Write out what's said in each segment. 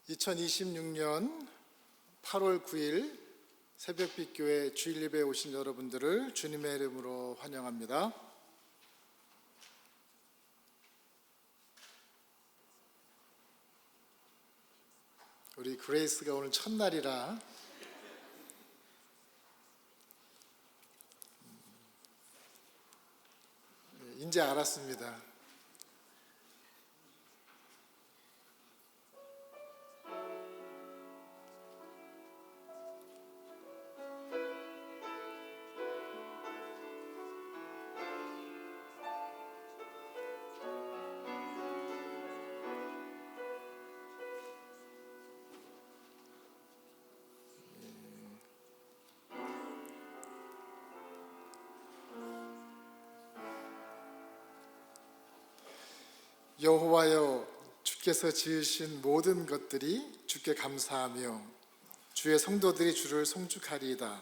(2026년 8월 9일) 새벽빛 교회 주일 예배에 오신 여러분들을 주님의 이름으로 환영합니다. 우리 그레이스가 오늘 첫날이라 이제 알았습니다. 여호와여, 주께서 지으신 모든 것들이 주께 감사하며 주의 성도들이 주를 송축하리이다.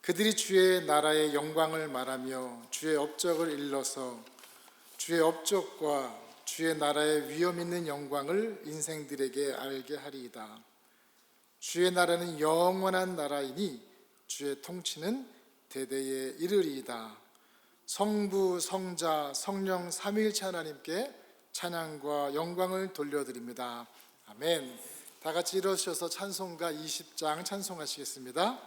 그들이 주의 나라의 영광을 말하며 주의 업적을 일러서 주의 업적과 주의 나라의 위엄 있는 영광을 인생들에게 알게 하리이다. 주의 나라는 영원한 나라이니 주의 통치는 대대에 이르리이다. 성부, 성자, 성령 삼위일체 하나님께 찬양과 영광을 돌려드립니다. 아멘. 다 같이 일어서셔서 찬송가 20장 찬송하시겠습니다.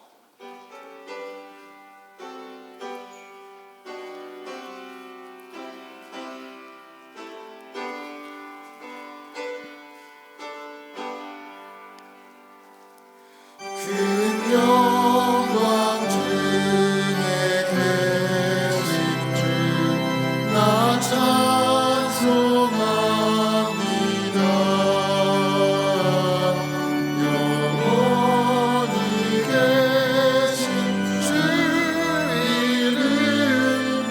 큰 영광 중에 계신 주 나 찬송합니다. 영원히 계신 주 이름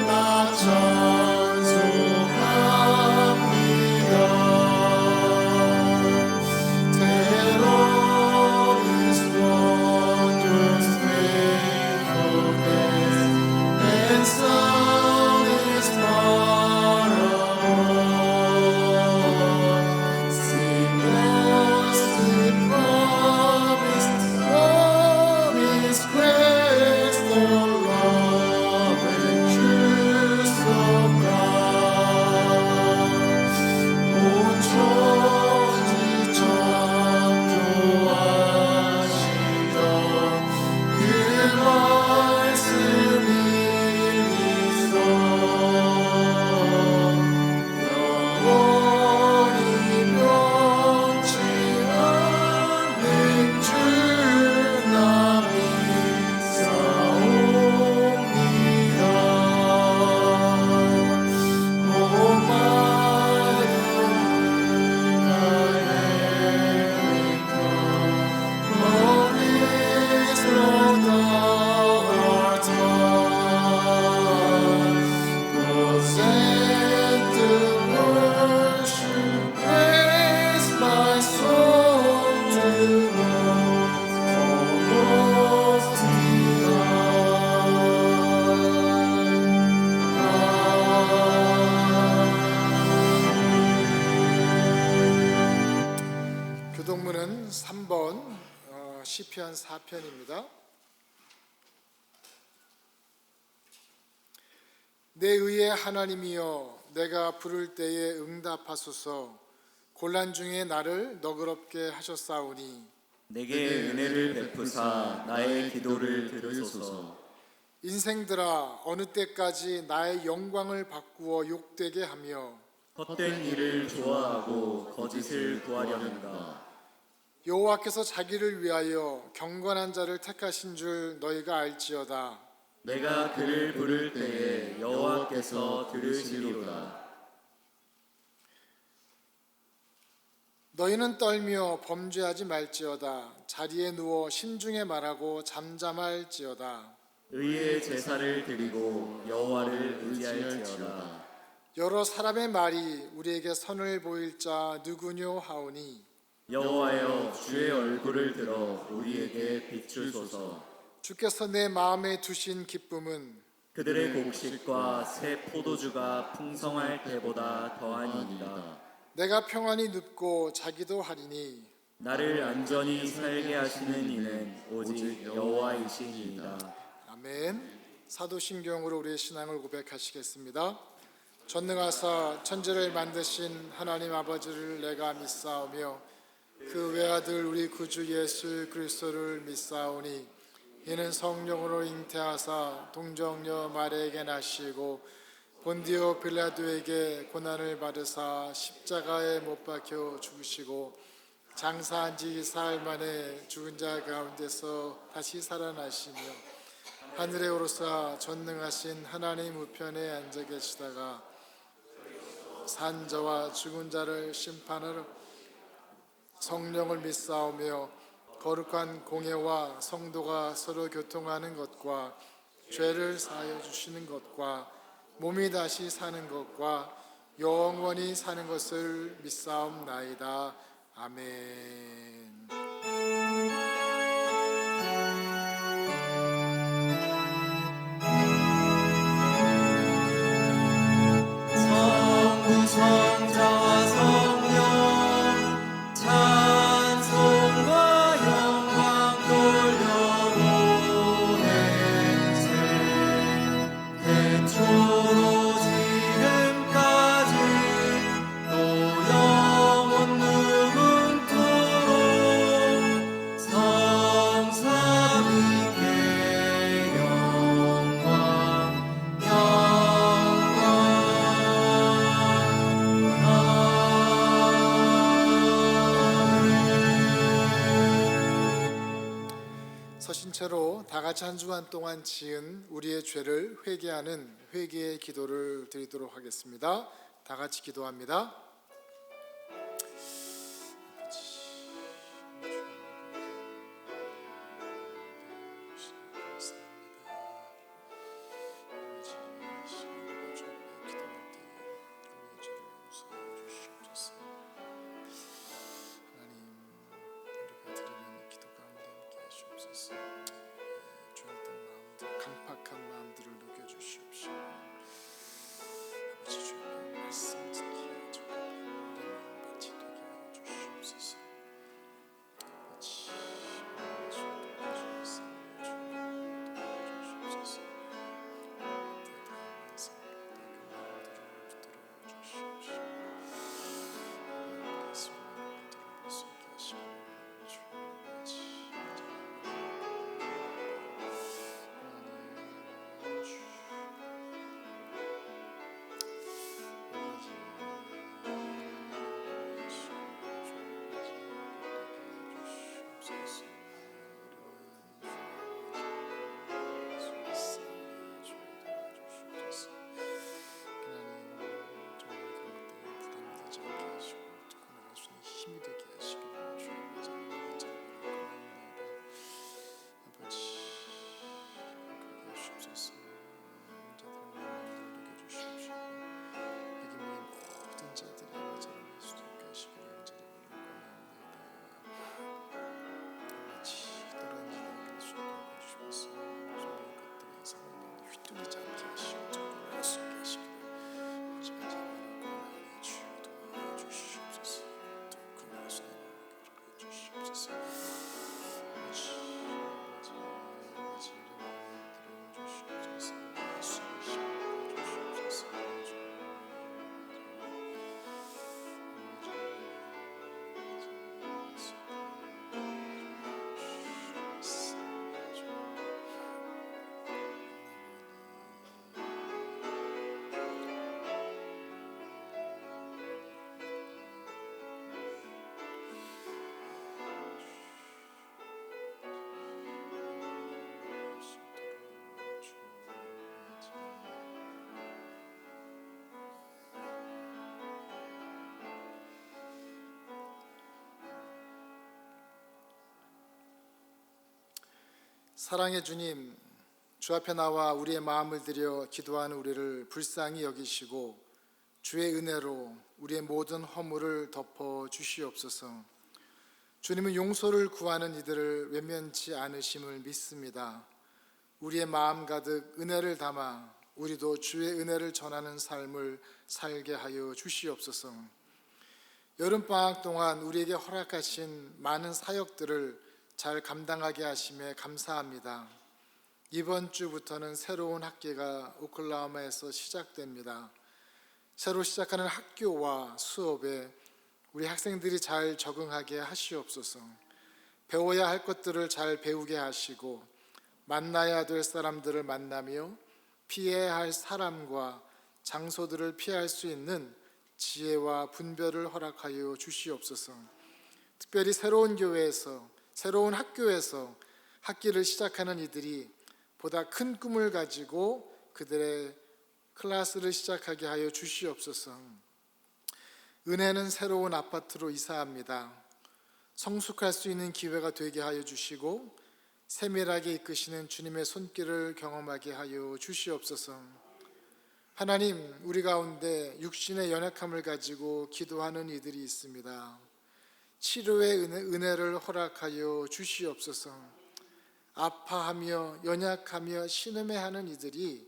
나 찬송합니다. 대로 is wondrous faithfulness and some is far above. Sing blessed promise, promise grace, the love and truth of God. 온 천지 창조하시던 그 말씀이 있어 영원히 변치 않는 주 나 믿사옵니다. 오 my 교동문은 3번 시편 4편입니다. 내 의의 하나님이여, 내가 부를 때에 응답하소서. 곤란 중에 나를 너그럽게 하셨사오니 내게 은혜를 베푸사 나의 기도를 들으소서. 인생들아, 어느 때까지 나의 영광을 바꾸어 욕되게 하며 헛된 일을 좋아하고 거짓을 구하려는가. 여호와께서 자기를 위하여 경건한 자를 택하신 줄 너희가 알지어다. 내가 그를 부를 때에 여호와께서 들으시리로다. 너희는 떨며 범죄하지 말지어다. 자리에 누워 심중에 말하고 잠잠할지어다. 의의 제사를 드리고 여호와를 의지할지어다. 여러 사람의 말이 우리에게 선을 보일 자 누구뇨 하오니 여호와여, 주의 얼굴을 들어 우리에게 비추소서. 주께서 내 마음에 두신 기쁨은 그들의 곡식과 새 포도주가 풍성할 때보다 더하니이다. 내가 평안히 눕고 자기도 하리니 나를 안전히 살게 하시는 이는 오직 여호와이시니이다. 아멘. 사도신경으로 우리의 신앙을 고백하시겠습니다. 전능하사 천지를 만드신 하나님 아버지를 내가 믿사오며 그 외아들 우리 구주 예수 그리스도를 믿사오니 이는 성령으로 잉태하사 동정녀 마리아에게 나시고 본디오 빌라도에게 고난을 받으사 십자가에 못 박혀 죽으시고 장사한 지 사흘 만에 죽은 자 가운데서 다시 살아나시며 하늘에 오르사 전능하신 하나님 우편에 앉아 계시다가 산자와 죽은 자를 심판하러 성령을 믿사오며 거룩한 공예와 성도가 서로 교통하는 것과 죄를 사하여 주시는 것과 몸이 다시 사는 것과 영원히 사는 것을 믿사옵나이다. 아멘. 성자와 성령 찬송과 영광 돌려보내세. 태초로 지금까지 또 영원 무궁토록 성삼위께 영광 서신 채로 다 같이 한 주간 동안 지은 우리의 죄를 회개하는 회개의 기도를 드리도록 하겠습니다. 다 같이 기도합니다. 강팍한 마음들을 녹여주시옵시고 아버지 주의 말씀 듣기에 적합한 우리 마음같이 되게 하여 주시옵소서. 아버지 도와주옵소서. 도와주옵소서. 대단한 성도 그 마음들을 붙들어 주시옵시고 예수님의 마음들을 볼 수 있게 하시고 주의 사랑의 주님, 주 앞에 나와 우리의 마음을 들여 기도하는 우리를 불쌍히 여기시고 주의 은혜로 우리의 모든 허물을 덮어 주시옵소서. 주님은 용서를 구하는 이들을 외면치 않으심을 믿습니다. 우리의 마음 가득 은혜를 담아 우리도 주의 은혜를 전하는 삶을 살게 하여 주시옵소서. 여름방학 동안 우리에게 허락하신 많은 사역들을 잘 감당하게 하심에 감사합니다. 이번 주부터는 새로운 학기가 오클라호마에서 시작됩니다. 새로 시작하는 학교와 수업에 우리 학생들이 잘 적응하게 하시옵소서. 배워야 할 것들을 잘 배우게 하시고 만나야 될 사람들을 만나며 피해야 할 사람과 장소들을 피할 수 있는 지혜와 분별을 허락하여 주시옵소서. 특별히 새로운 교회에서, 새로운 학교에서 학기를 시작하는 이들이 보다 큰 꿈을 가지고 그들의 클래스를 시작하게 하여 주시옵소서. 은혜는 새로운 아파트로 이사합니다. 성숙할 수 있는 기회가 되게 하여 주시고 세밀하게 이끄시는 주님의 손길을 경험하게 하여 주시옵소서. 하나님, 우리 가운데 육신의 연약함을 가지고 기도하는 이들이 있습니다. 치료의 은혜를 허락하여 주시옵소서. 아파하며 연약하며 신음해하는 이들이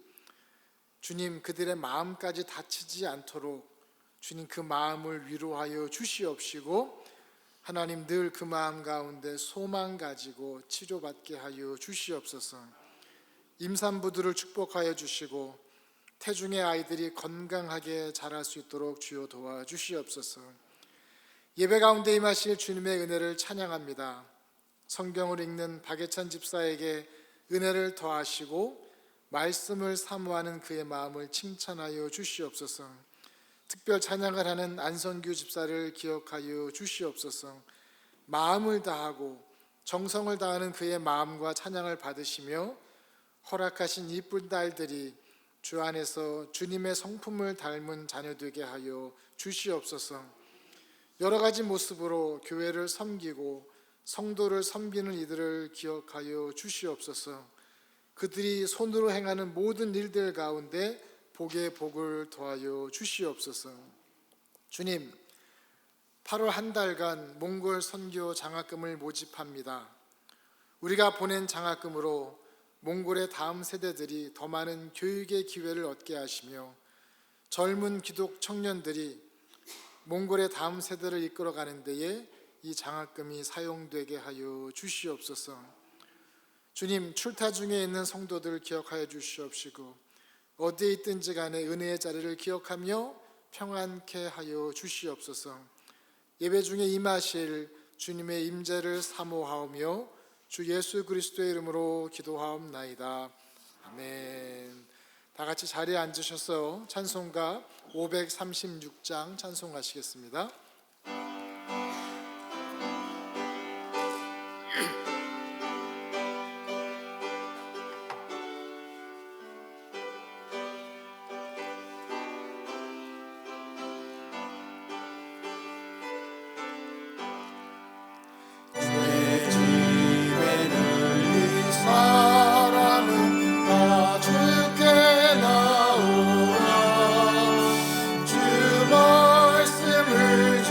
주님, 그들의 마음까지 다치지 않도록 주님 그 마음을 위로하여 주시옵시고 하나님, 늘 그 마음 가운데 소망 가지고 치료받게 하여 주시옵소서. 임산부들을 축복하여 주시고 태중의 아이들이 건강하게 자랄 수 있도록 주여 도와주시옵소서. 예배 가운데 임하실 주님의 은혜를 찬양합니다. 성경을 읽는 박예찬 집사에게 은혜를 더하시고 말씀을 사모하는 그의 마음을 칭찬하여 주시옵소서. 특별 찬양을 하는 안성규 집사를 기억하여 주시옵소서. 마음을 다하고 정성을 다하는 그의 마음과 찬양을 받으시며 허락하신 이쁜 딸들이 주 안에서 주님의 성품을 닮은 자녀 되게 하여 주시옵소서. 여러 가지 모습으로 교회를 섬기고 성도를 섬기는 이들을 기억하여 주시옵소서. 그들이 손으로 행하는 모든 일들 가운데 복의 복을 더하여 주시옵소서. 주님, 8월 한 달간 몽골 선교 장학금을 모집합니다. 우리가 보낸 장학금으로 몽골의 다음 세대들이 더 많은 교육의 기회를 얻게 하시며 젊은 기독 청년들이 몽골의 다음 세대를 이끌어가는 데에 이 장학금이 사용되게 하여 주시옵소서. 주님, 출타 중에 있는 성도들을 기억하여 주시옵시고 어디에 있든지 간에 은혜의 자리를 기억하며 평안케 하여 주시옵소서. 예배 중에 임하실 주님의 임재를 사모하오며 주 예수 그리스도의 이름으로 기도하옵나이다. 아멘. 다 같이 자리에 앉으셔서 찬송가 536장 찬송하시겠습니다. 사랑은 나 주께 나오라. 주 말씀을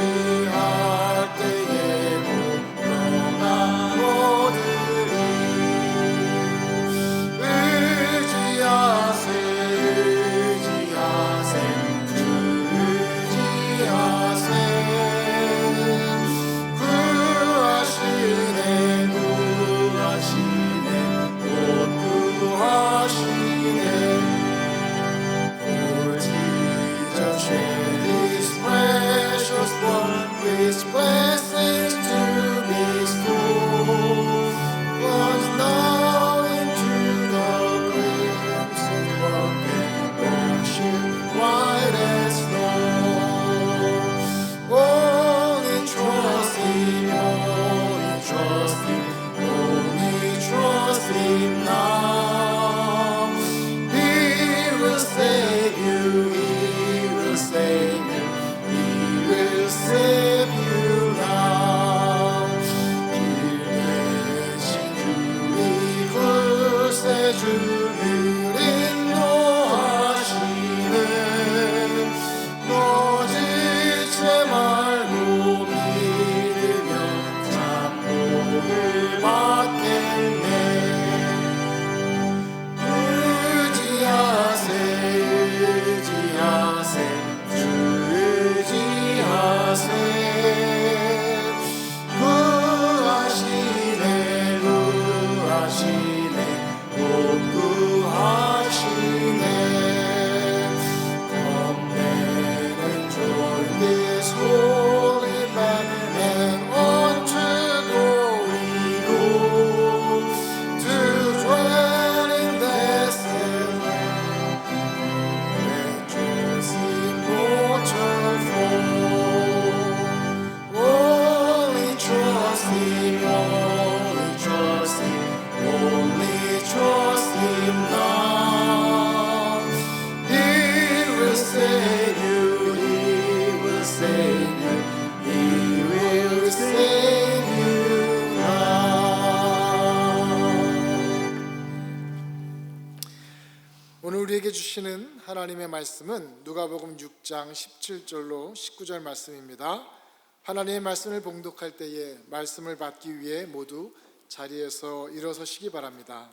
주를 인도하시네 너지지 말고 믿으면 잡복을 받겠네 의지하세 의지하세 주 의지하세 구하시네 구하시네 곧 구하시네 Come and enjoy this holy land and unto glory go to dwell in this land Nature's immortal form Only trust Him, only trust Him, only trust Him now. He will save you, He will save you, He will save you now. 오늘 우리에게 주시는 하나님의 말씀은 누가복음 6장 17절로 19절 말씀입니다. 하나님의 말씀을 봉독할 때에 말씀을 받기 위해 모두 자리에서 일어서시기 바랍니다.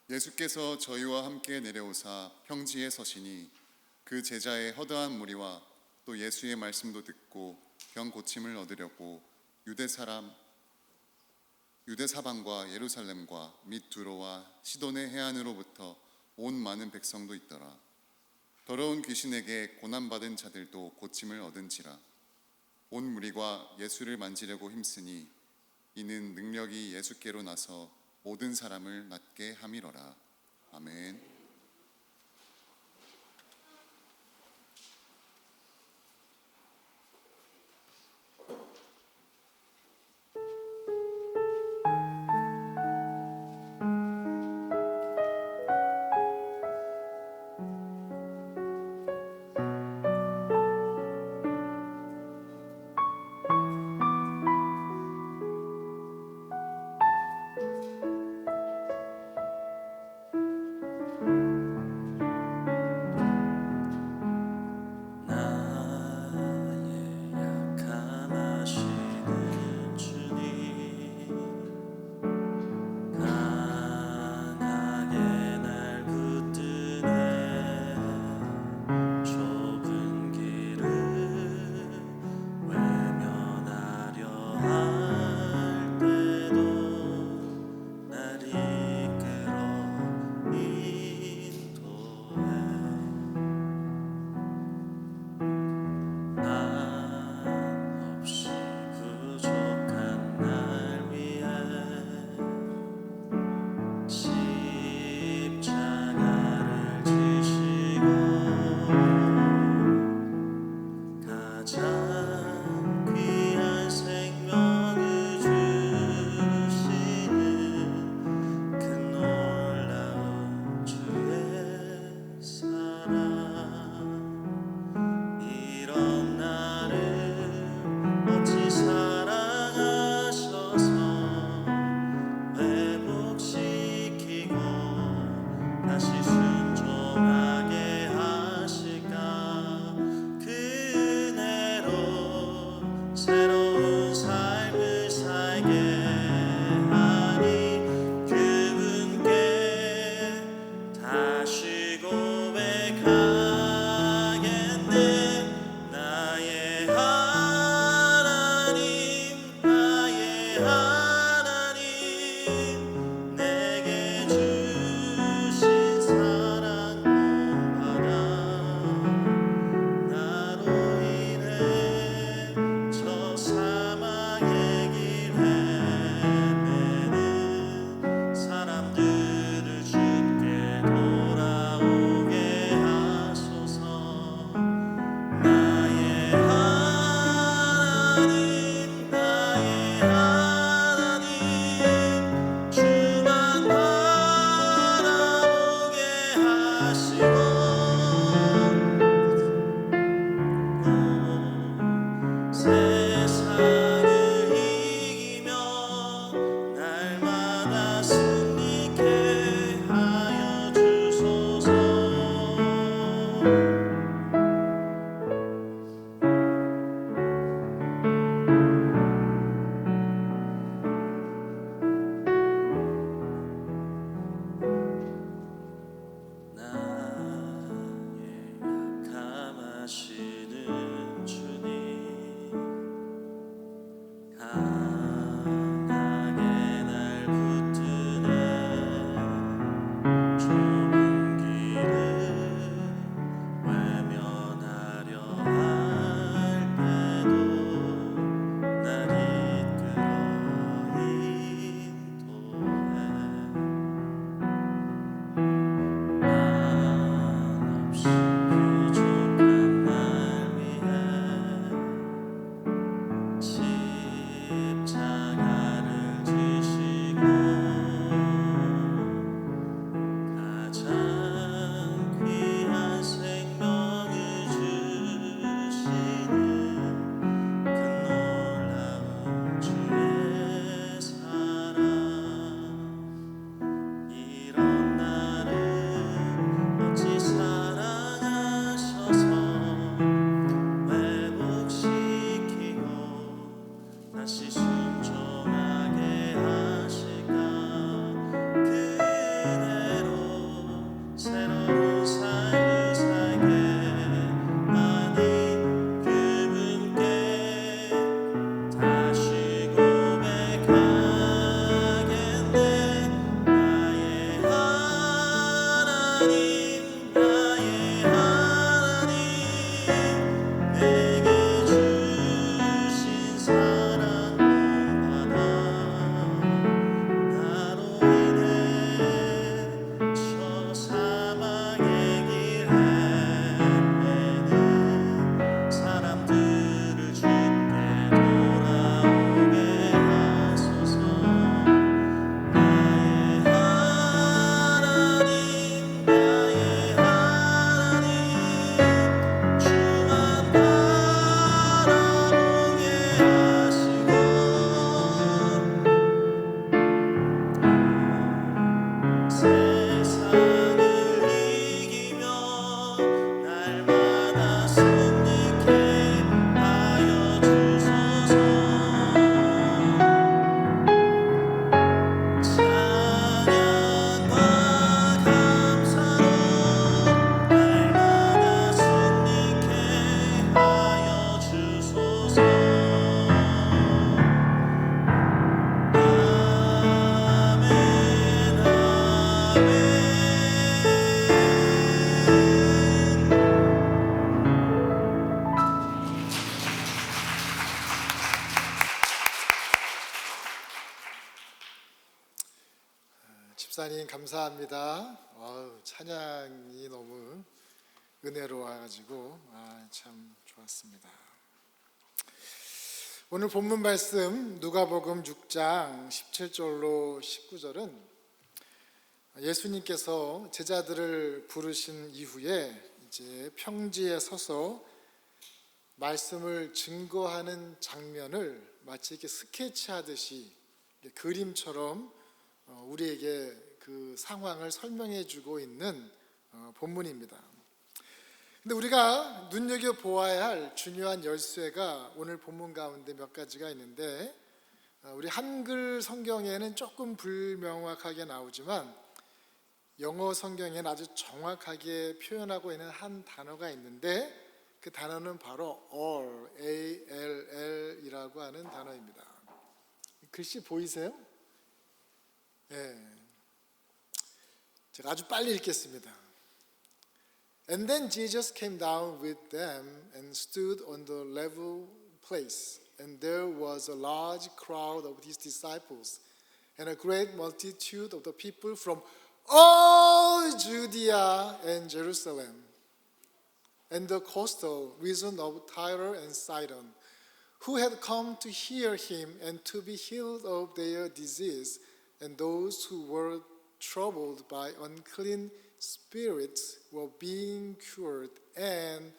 예수께서 저희와 함께 내려오사 평지에 서시니 그 제자의 허다한 무리와 또 예수의 말씀도 듣고 병 고침을 얻으려고 유대 사방과 예루살렘과 및 두로와 시돈의 해안으로부터 온 많은 백성도 있더라. 더러운 귀신에게 고난받은 자들도 고침을 얻은지라. 온 무리가 예수를 만지려고 힘쓰니 이는 능력이 예수께로 나서 모든 사람을 낫게 함이러라. 아멘. 저 집사님 감사합니다. 찬양이 너무 은혜로워가지고 참 좋았습니다. 오늘 본문 말씀 누가복음 6장 17절로 19절은 예수님께서 제자들을 부르신 이후에 이제 평지에 서서 말씀을 증거하는 장면을 마치 이렇게 스케치하듯이 그림처럼 우리에게 그 상황을 설명해 주고 있는 본문입니다. 근데 우리가 눈여겨보아야 할 중요한 열쇠가 오늘 본문 가운데 몇 가지가 있는데, 우리 한글 성경에는 조금 불명확하게 나오지만 영어 성경에는 아주 정확하게 표현하고 있는 한 단어가 있는데, 그 단어는 바로 all, A-L-L이라고 하는 단어입니다. 글씨 보이세요? 제가 아주 빨리 읽겠습니다. And then Jesus came down with them and stood on the level place. And there was a large crowd of his disciples and a great multitude of the people from all Judea and Jerusalem and the coastal region of Tyre and Sidon, who had come to hear him and to be healed of their disease, and those who were troubled by unclean spirits were being cured, and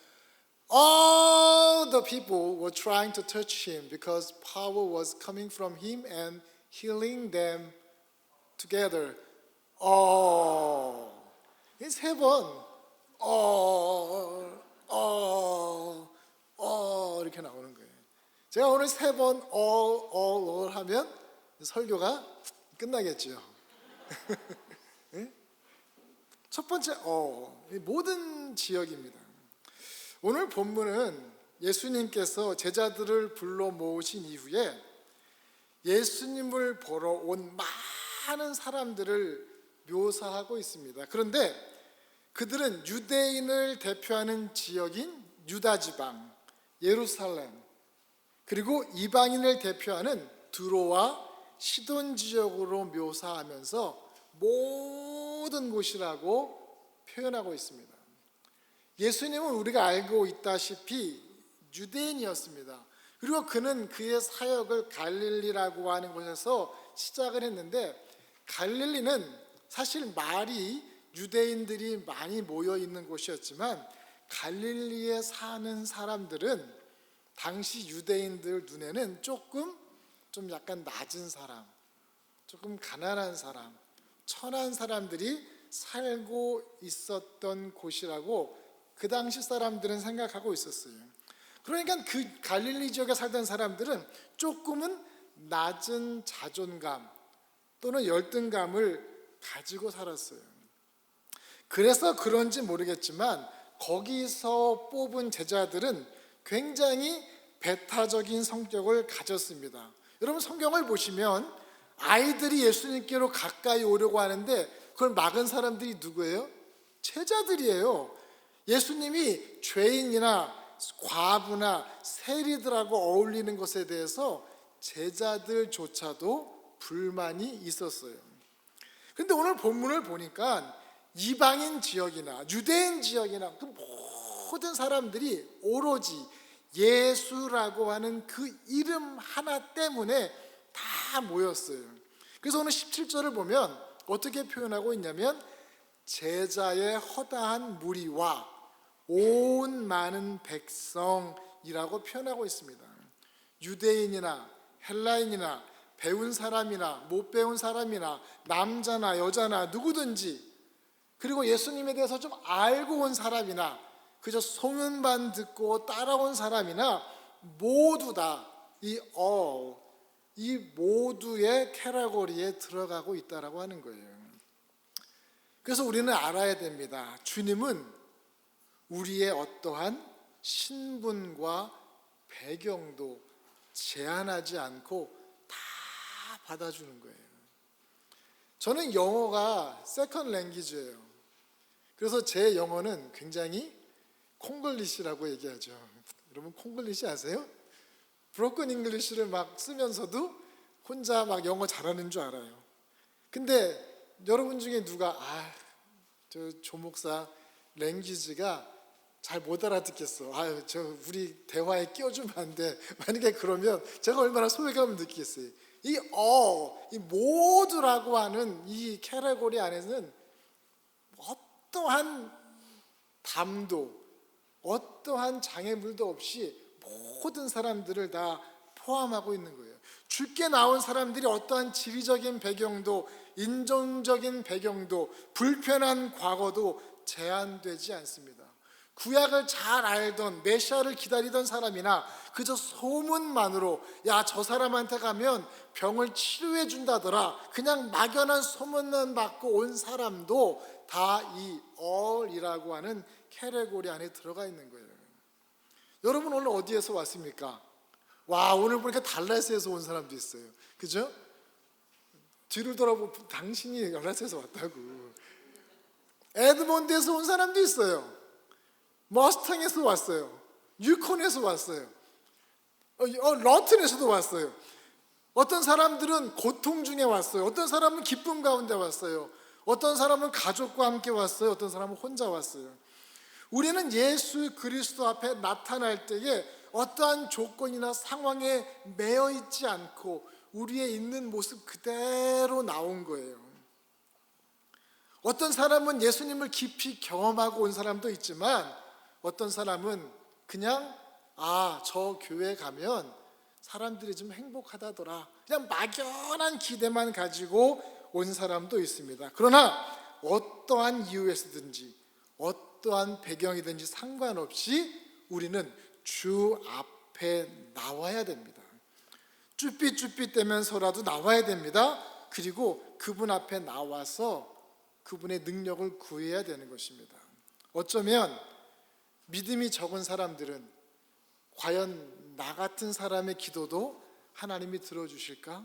all the people were trying to touch him because power was coming from him and healing them together. 세 번 이렇게 나오는 거예요. 제가 오늘 세 번 all 하면 설교가 끝나겠죠. 첫 번째 모든 지역입니다. 오늘 본문은 예수님께서 제자들을 불러 모으신 이후에 예수님을 보러 온 많은 사람들을 묘사하고 있습니다. 그런데 그들은 유대인을 대표하는 지역인 유다 지방, 예루살렘, 그리고 이방인을 대표하는 두로와 시돈 지역으로 묘사하면서 모든 곳이라고 표현하고 있습니다. 예수님은 우리가 알고 있다시피 유대인이었습니다. 그리고 그는 그의 사역을 갈릴리라고 하는 곳에서 시작을 했는데, 갈릴리는 사실 말이 유대인들이 많이 모여 있는 곳이었지만 갈릴리에 사는 사람들은 당시 유대인들 눈에는 좀 약간 낮은 사람, 조금 가난한 사람, 천한 사람들이 살고 있었던 곳이라고 그 당시 사람들은 생각하고 있었어요. 그러니까 그 갈릴리 지역에 살던 사람들은 조금은 낮은 자존감 또는 열등감을 가지고 살았어요. 그래서 그런지 모르겠지만 거기서 뽑은 제자들은 굉장히 배타적인 성격을 가졌습니다. 여러분, 성경을 보시면 아이들이 예수님께로 가까이 오려고 하는데 그걸 막은 사람들이 누구예요? 제자들이에요. 예수님이 죄인이나 과부나 세리들하고 어울리는 것에 대해서 제자들조차도 불만이 있었어요. 그런데 오늘 본문을 보니까 이방인 지역이나 유대인 지역이나 그 모든 사람들이 오로지 예수라고 하는 그 이름 하나 때문에 다 모였어요. 그래서 오늘 17절을 보면 어떻게 표현하고 있냐면, 제자의 허다한 무리와 온 많은 백성이라고 표현하고 있습니다. 유대인이나 헬라인이나 배운 사람이나 못 배운 사람이나 남자나 여자나 누구든지, 그리고 예수님에 대해서 좀 알고 온 사람이나 그저 소문만 듣고 따라온 사람이나 모두 다 이 모두의 캐러고리에 들어가고 있다라고 하는 거예요. 그래서 우리는 알아야 됩니다. 주님은 우리의 어떠한 신분과 배경도 제한하지 않고 다 받아주는 거예요. 저는 영어가 세컨드 랭귀지예요. 그래서 제 영어는 굉장히 콩글리시라고 얘기하죠. 여러분, 콩글리시 아세요? 브로큰 잉글리시를 막 쓰면서도 혼자 막 영어 잘하는 줄 알아요. 근데 여러분 중에 누가 저 조목사 랭귀지가 잘 못 알아듣겠어. 저 우리 대화에 끼워주면 안 돼. 만약에 그러면 제가 얼마나 소외감을 느끼겠어요. 이 모두라고 하는 이 캐러고리 안에는 어떠한 담도, 어떠한 장애물도 없이 모든 사람들을 다 포함하고 있는 거예요. 주께 나온 사람들이 어떠한 지리적인 배경도, 인종적인 배경도, 불편한 과거도 제한되지 않습니다. 구약을 잘 알던, 메시아를 기다리던 사람이나 그저 소문만으로 저 사람한테 가면 병을 치료해 준다더라, 그냥 막연한 소문만 받고 온 사람도 다 이 all이라고 하는 캐러고리 안에 들어가 있는 거예요. 여러분 오늘 어디에서 왔습니까? 오늘 보니까 달라스에서 온 사람도 있어요. 그죠? 뒤를 돌아보면 당신이 달라스에서 왔다고. 에드몬드에서 온 사람도 있어요. 머스탕에서 왔어요. 유콘에서 왔어요. 러튼에서도 왔어요. 어떤 사람들은 고통 중에 왔어요. 어떤 사람은 기쁨 가운데 왔어요. 어떤 사람은 가족과 함께 왔어요. 어떤 사람은 혼자 왔어요. 우리는 예수 그리스도 앞에 나타날 때에 어떠한 조건이나 상황에 매여 있지 않고 우리의 있는 모습 그대로 나온 거예요. 어떤 사람은 예수님을 깊이 경험하고 온 사람도 있지만 어떤 사람은 그냥 저 교회 가면 사람들이 좀 행복하다더라, 그냥 막연한 기대만 가지고 온 사람도 있습니다. 그러나 어떠한 이유에서든지 어떠한 배경이든지 상관없이 우리는 주 앞에 나와야 됩니다. 쭈삣쭈삣대면서라도 나와야 됩니다. 그리고 그분 앞에 나와서 그분의 능력을 구해야 되는 것입니다. 어쩌면 믿음이 적은 사람들은 과연 나 같은 사람의 기도도 하나님이 들어주실까?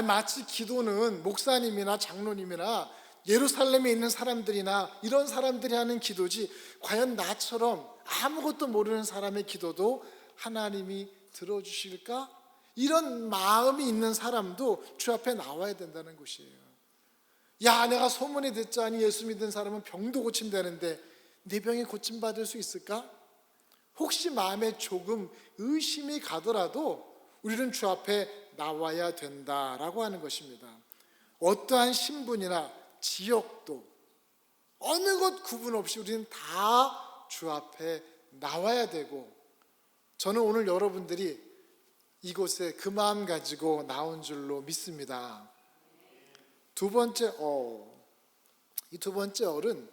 마치 기도는 목사님이나 장로님이나 예루살렘에 있는 사람들이나 이런 사람들이 하는 기도지, 과연 나처럼 아무것도 모르는 사람의 기도도 하나님이 들어주실까? 이런 마음이 있는 사람도 주 앞에 나와야 된다는 것이에요. 내가 소문이 듣자니 예수 믿는 사람은 병도 고침되는데 내 병이 고침받을 수 있을까? 혹시 마음에 조금 의심이 가더라도 우리는 주 앞에 나와야 된다라고 하는 것입니다. 어떠한 신분이나 지역도 어느 것 구분 없이 우리는 다 주 앞에 나와야 되고, 저는 오늘 여러분들이 이곳에 그 마음 가지고 나온 줄로 믿습니다. 두 번째 이 두 번째 얼은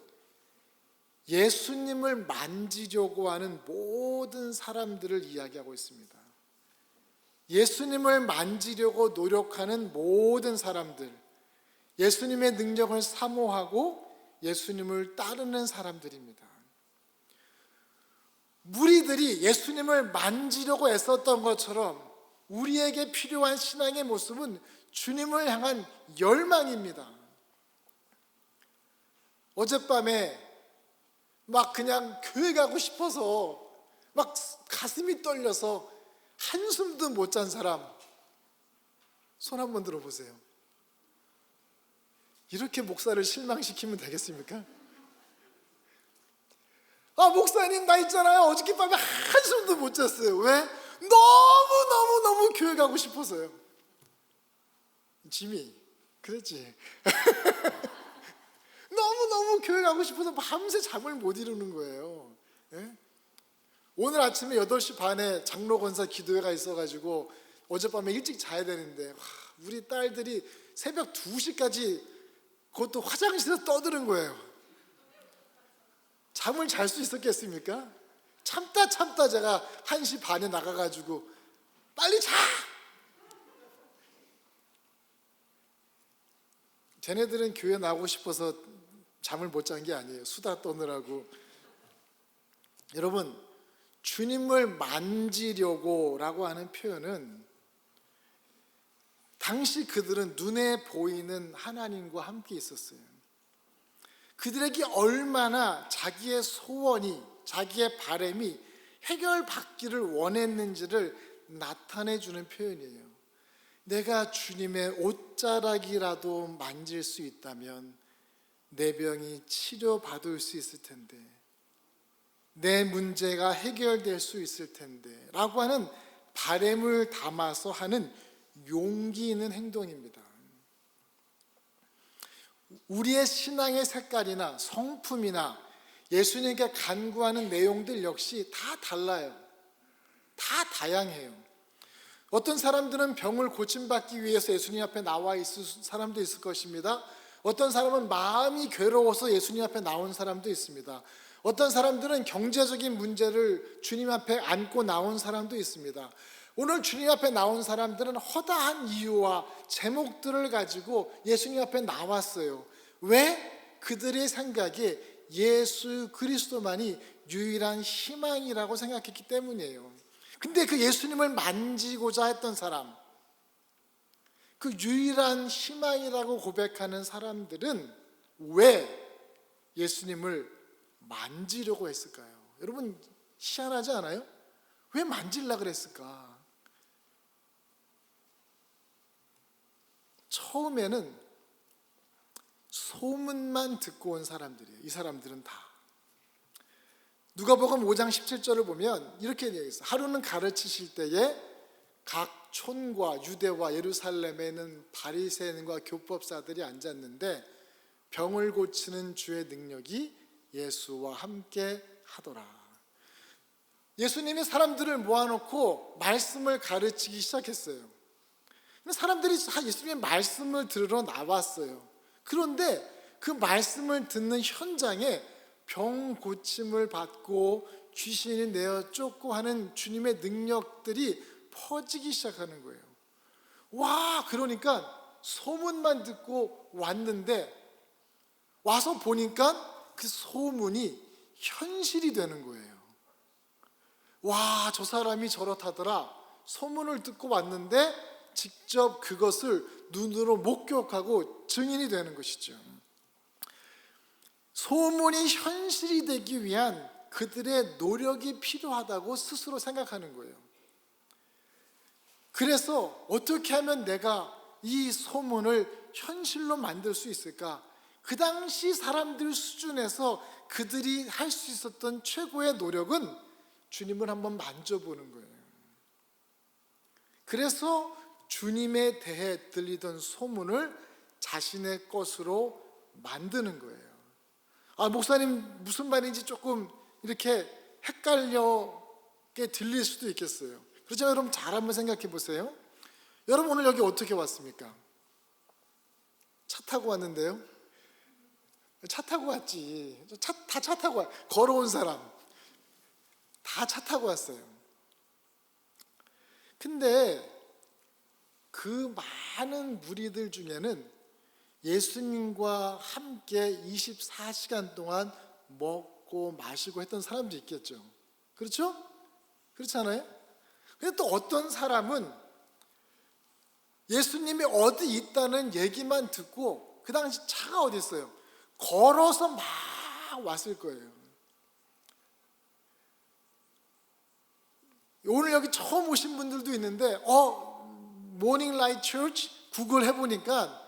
예수님을 만지려고 하는 모든 사람들을 이야기하고 있습니다. 예수님을 만지려고 노력하는 모든 사람들, 예수님의 능력을 사모하고 예수님을 따르는 사람들입니다. 무리들이 예수님을 만지려고 애썼던 것처럼 우리에게 필요한 신앙의 모습은 주님을 향한 열망입니다. 어젯밤에 막 그냥 교회 가고 싶어서 막 가슴이 떨려서 한숨도 못 잔 사람 손 한번 들어보세요. 이렇게 목사를 실망시키면 되겠습니까? 목사님 나 있잖아요, 어저께 밤에 한숨도 못 잤어요. 왜? 너무 교회 가고 싶어서요. 지미 그랬지. 너무 교회 가고 싶어서 밤새 잠을 못 이루는 거예요. 예? 오늘 아침에 8시 반에 장로 권사 기도회가 있어가지고 어젯밤에 일찍 자야 되는데 우리 딸들이 새벽 2시까지 그것도 화장실에서 떠드는 거예요. 잠을 잘 수 있었겠습니까? 참다 제가 1시 반에 나가가지고 빨리 자! 쟤네들은 교회 나오고 싶어서 잠을 못 잔 게 아니에요. 수다 떠느라고. 여러분, 주님을 만지려고 라고 하는 표현은 당시 그들은 눈에 보이는 하나님과 함께 있었어요. 그들에게 얼마나 자기의 소원이, 자기의 바람이 해결받기를 원했는지를 나타내 주는 표현이에요. 내가 주님의 옷자락이라도 만질 수 있다면 내 병이 치료받을 수 있을 텐데, 내 문제가 해결될 수 있을 텐데 라고 하는 바램을 담아서 하는 용기 있는 행동입니다. 우리의 신앙의 색깔이나 성품이나 예수님께 간구하는 내용들 역시 다 달라요. 다 다양해요. 어떤 사람들은 병을 고침받기 위해서 예수님 앞에 나와 있을 사람도 있을 것입니다. 어떤 사람은 마음이 괴로워서 예수님 앞에 나온 사람도 있습니다. 어떤 사람들은 경제적인 문제를 주님 앞에 안고 나온 사람도 있습니다. 오늘 주님 앞에 나온 사람들은 허다한 이유와 제목들을 가지고 예수님 앞에 나왔어요. 왜? 그들의 생각에 예수 그리스도만이 유일한 희망이라고 생각했기 때문이에요. 근데 그 예수님을 만지고자 했던 사람, 그 유일한 희망이라고 고백하는 사람들은 왜 예수님을 만지려고 했을까요? 여러분 희한하지 않아요? 왜 만지려고 그랬을까? 처음에는 소문만 듣고 온 사람들이에요. 이 사람들은 다. 누가복음 5장 17절을 보면 이렇게 되어 있어요. 하루는 가르치실 때에 각 촌과 유대와 예루살렘에 있는 바리새인과 교법사들이 앉았는데 병을 고치는 주의 능력이 예수와 함께 하더라. 예수님이 사람들을 모아놓고 말씀을 가르치기 시작했어요. 사람들이 예수님의 말씀을 들으러 나왔어요. 그런데 그 말씀을 듣는 현장에 병 고침을 받고 귀신이 내어 쫓고 하는 주님의 능력들이 퍼지기 시작하는 거예요. 와, 그러니까 소문만 듣고 왔는데 와서 보니까 그 소문이 현실이 되는 거예요. 와, 저 사람이 저렇다더라. 소문을 듣고 왔는데 직접 그것을 눈으로 목격하고 증인이 되는 것이죠. 소문이 현실이 되기 위한 그들의 노력이 필요하다고 스스로 생각하는 거예요. 그래서 어떻게 하면 내가 이 소문을 현실로 만들 수 있을까? 그 당시 사람들 수준에서 그들이 할 수 있었던 최고의 노력은 주님을 한번 만져보는 거예요. 그래서 주님에 대해 들리던 소문을 자신의 것으로 만드는 거예요. 목사님 무슨 말인지 조금 이렇게 헷갈려게 들릴 수도 있겠어요. 그렇지만 여러분 잘 한번 생각해 보세요. 여러분 오늘 여기 어떻게 왔습니까? 차 타고 왔는데요. 차 타고 왔지. 다 차 타고 와. 걸어온 사람 다 차 타고 왔어요. 근데 그 많은 무리들 중에는 예수님과 함께 24시간 동안 먹고 마시고 했던 사람도 있겠죠. 그렇죠? 그렇지 않아요? 근데 또 어떤 사람은 예수님이 어디 있다는 얘기만 듣고 그 당시 차가 어디 있어요? 걸어서 막 왔을 거예요. 오늘 여기 처음 오신 분들도 있는데 모닝 라이트 처치 구글 해보니까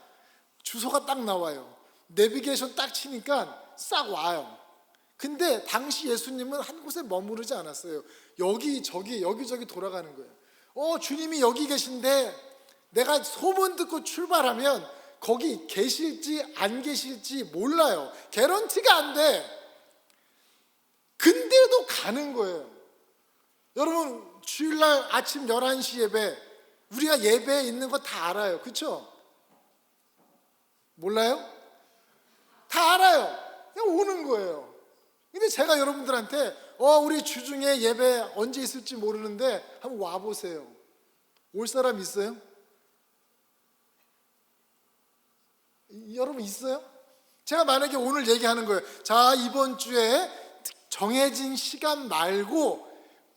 주소가 딱 나와요. 내비게이션 딱 치니까 싹 와요. 근데 당시 예수님은 한 곳에 머무르지 않았어요. 여기저기 돌아가는 거예요. 주님이 여기 계신데 내가 소문 듣고 출발하면 거기 계실지 안 계실지 몰라요. 개런티가 안 돼. 근데도 가는 거예요. 여러분 주일날 아침 11시 예배, 우리가 예배에 있는 거 다 알아요. 그렇죠? 몰라요? 다 알아요. 그냥 오는 거예요. 근데 제가 여러분들한테 우리 주중에 예배 언제 있을지 모르는데 한번 와보세요. 올 사람 있어요? 여러분 있어요? 제가 만약에 오늘 얘기하는 거예요. 자, 이번 주에 정해진 시간 말고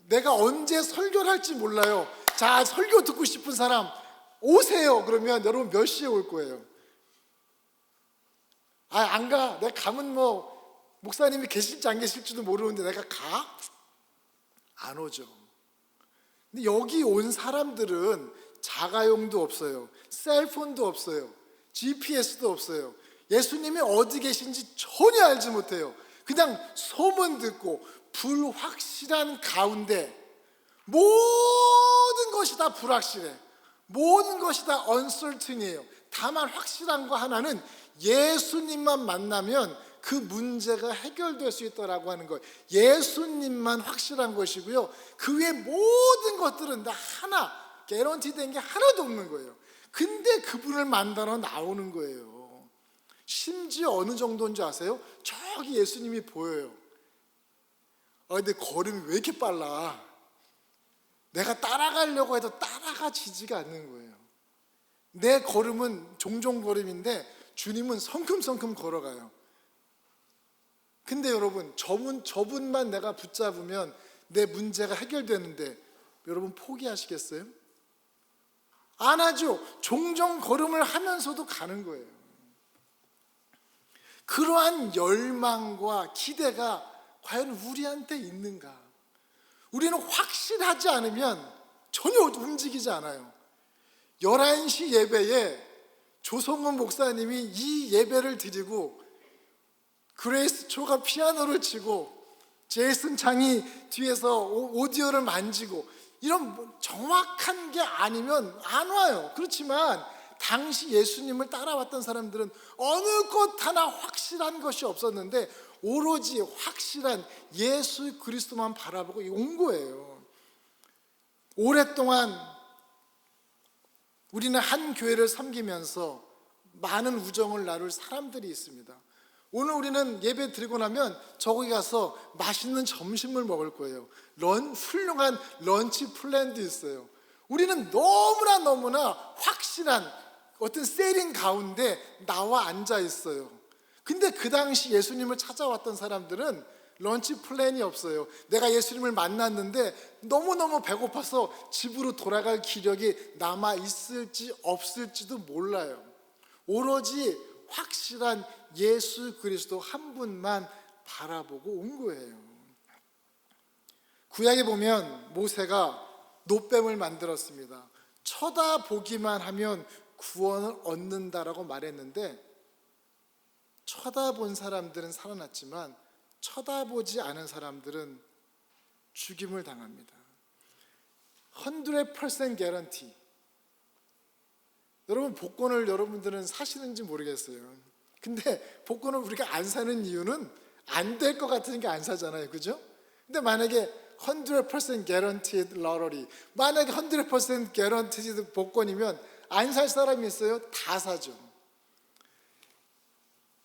내가 언제 설교를 할지 몰라요. 자, 설교 듣고 싶은 사람 오세요. 그러면 여러분 몇 시에 올 거예요? 안 가. 내가 가면 목사님이 계실지 안 계실지도 모르는데 내가 가? 안 오죠. 근데 여기 온 사람들은 자가용도 없어요. 셀폰도 없어요. GPS도 없어요. 예수님이 어디 계신지 전혀 알지 못해요. 그냥 소문 듣고 불확실한 가운데 모든 것이 다 불확실해. 모든 것이 다 uncertain이에요. 다만 확실한 거 하나는 예수님만 만나면 그 문제가 해결될 수 있다라고 하는 거예요. 예수님만 확실한 것이고요. 그 외 모든 것들은 다 하나 개런티된 게 하나도 없는 거예요. 근데 그분을 만나러 나오는 거예요. 심지어 어느 정도인지 아세요? 저기 예수님이 보여요. 근데 걸음이 왜 이렇게 빨라? 내가 따라가려고 해도 따라가지지가 않는 거예요. 내 걸음은 종종 걸음인데 주님은 성큼성큼 걸어가요. 근데 여러분, 저분만 내가 붙잡으면 내 문제가 해결되는데 여러분 포기하시겠어요? 안 하죠. 종종 걸음을 하면서도 가는 거예요. 그러한 열망과 기대가 과연 우리한테 있는가? 우리는 확실하지 않으면 전혀 움직이지 않아요. 11시 예배에 조성문 목사님이 이 예배를 드리고 그레이스 초가 피아노를 치고 제이슨 창이 뒤에서 오디오를 만지고 이런 정확한 게 아니면 안 와요. 그렇지만 당시 예수님을 따라왔던 사람들은 어느 것 하나 확실한 것이 없었는데 오로지 확실한 예수 그리스도만 바라보고 온 거예요. 오랫동안 우리는 한 교회를 섬기면서 많은 우정을 나눌 사람들이 있습니다. 오늘 우리는 예배 드리고 나면 저기 가서 맛있는 점심을 먹을 거예요. 훌륭한 런치 플랜도 있어요. 우리는 너무나 확실한 어떤 세팅 가운데 나와 앉아 있어요. 근데 그 당시 예수님을 찾아왔던 사람들은 런치 플랜이 없어요. 내가 예수님을 만났는데 너무너무 배고파서 집으로 돌아갈 기력이 남아 있을지 없을지도 몰라요. 오로지 확실한 예수 그리스도 한 분만 바라보고 온 거예요. 구약에 보면 모세가 놋뱀을 만들었습니다. 쳐다보기만 하면 구원을 얻는다라고 말했는데 쳐다본 사람들은 살아났지만 쳐다보지 않은 사람들은 죽임을 당합니다. 100% guarantee. 여러분 복권을 여러분들은 사시는지 모르겠어요. 근데 복권을 우리가 안 사는 이유는 안 될 것 같으니까 안 사잖아요. 그죠? 근데 만약에 100% guaranteed lottery, 만약에 100% guaranteed 복권이면 안 살 사람이 있어요? 다 사죠.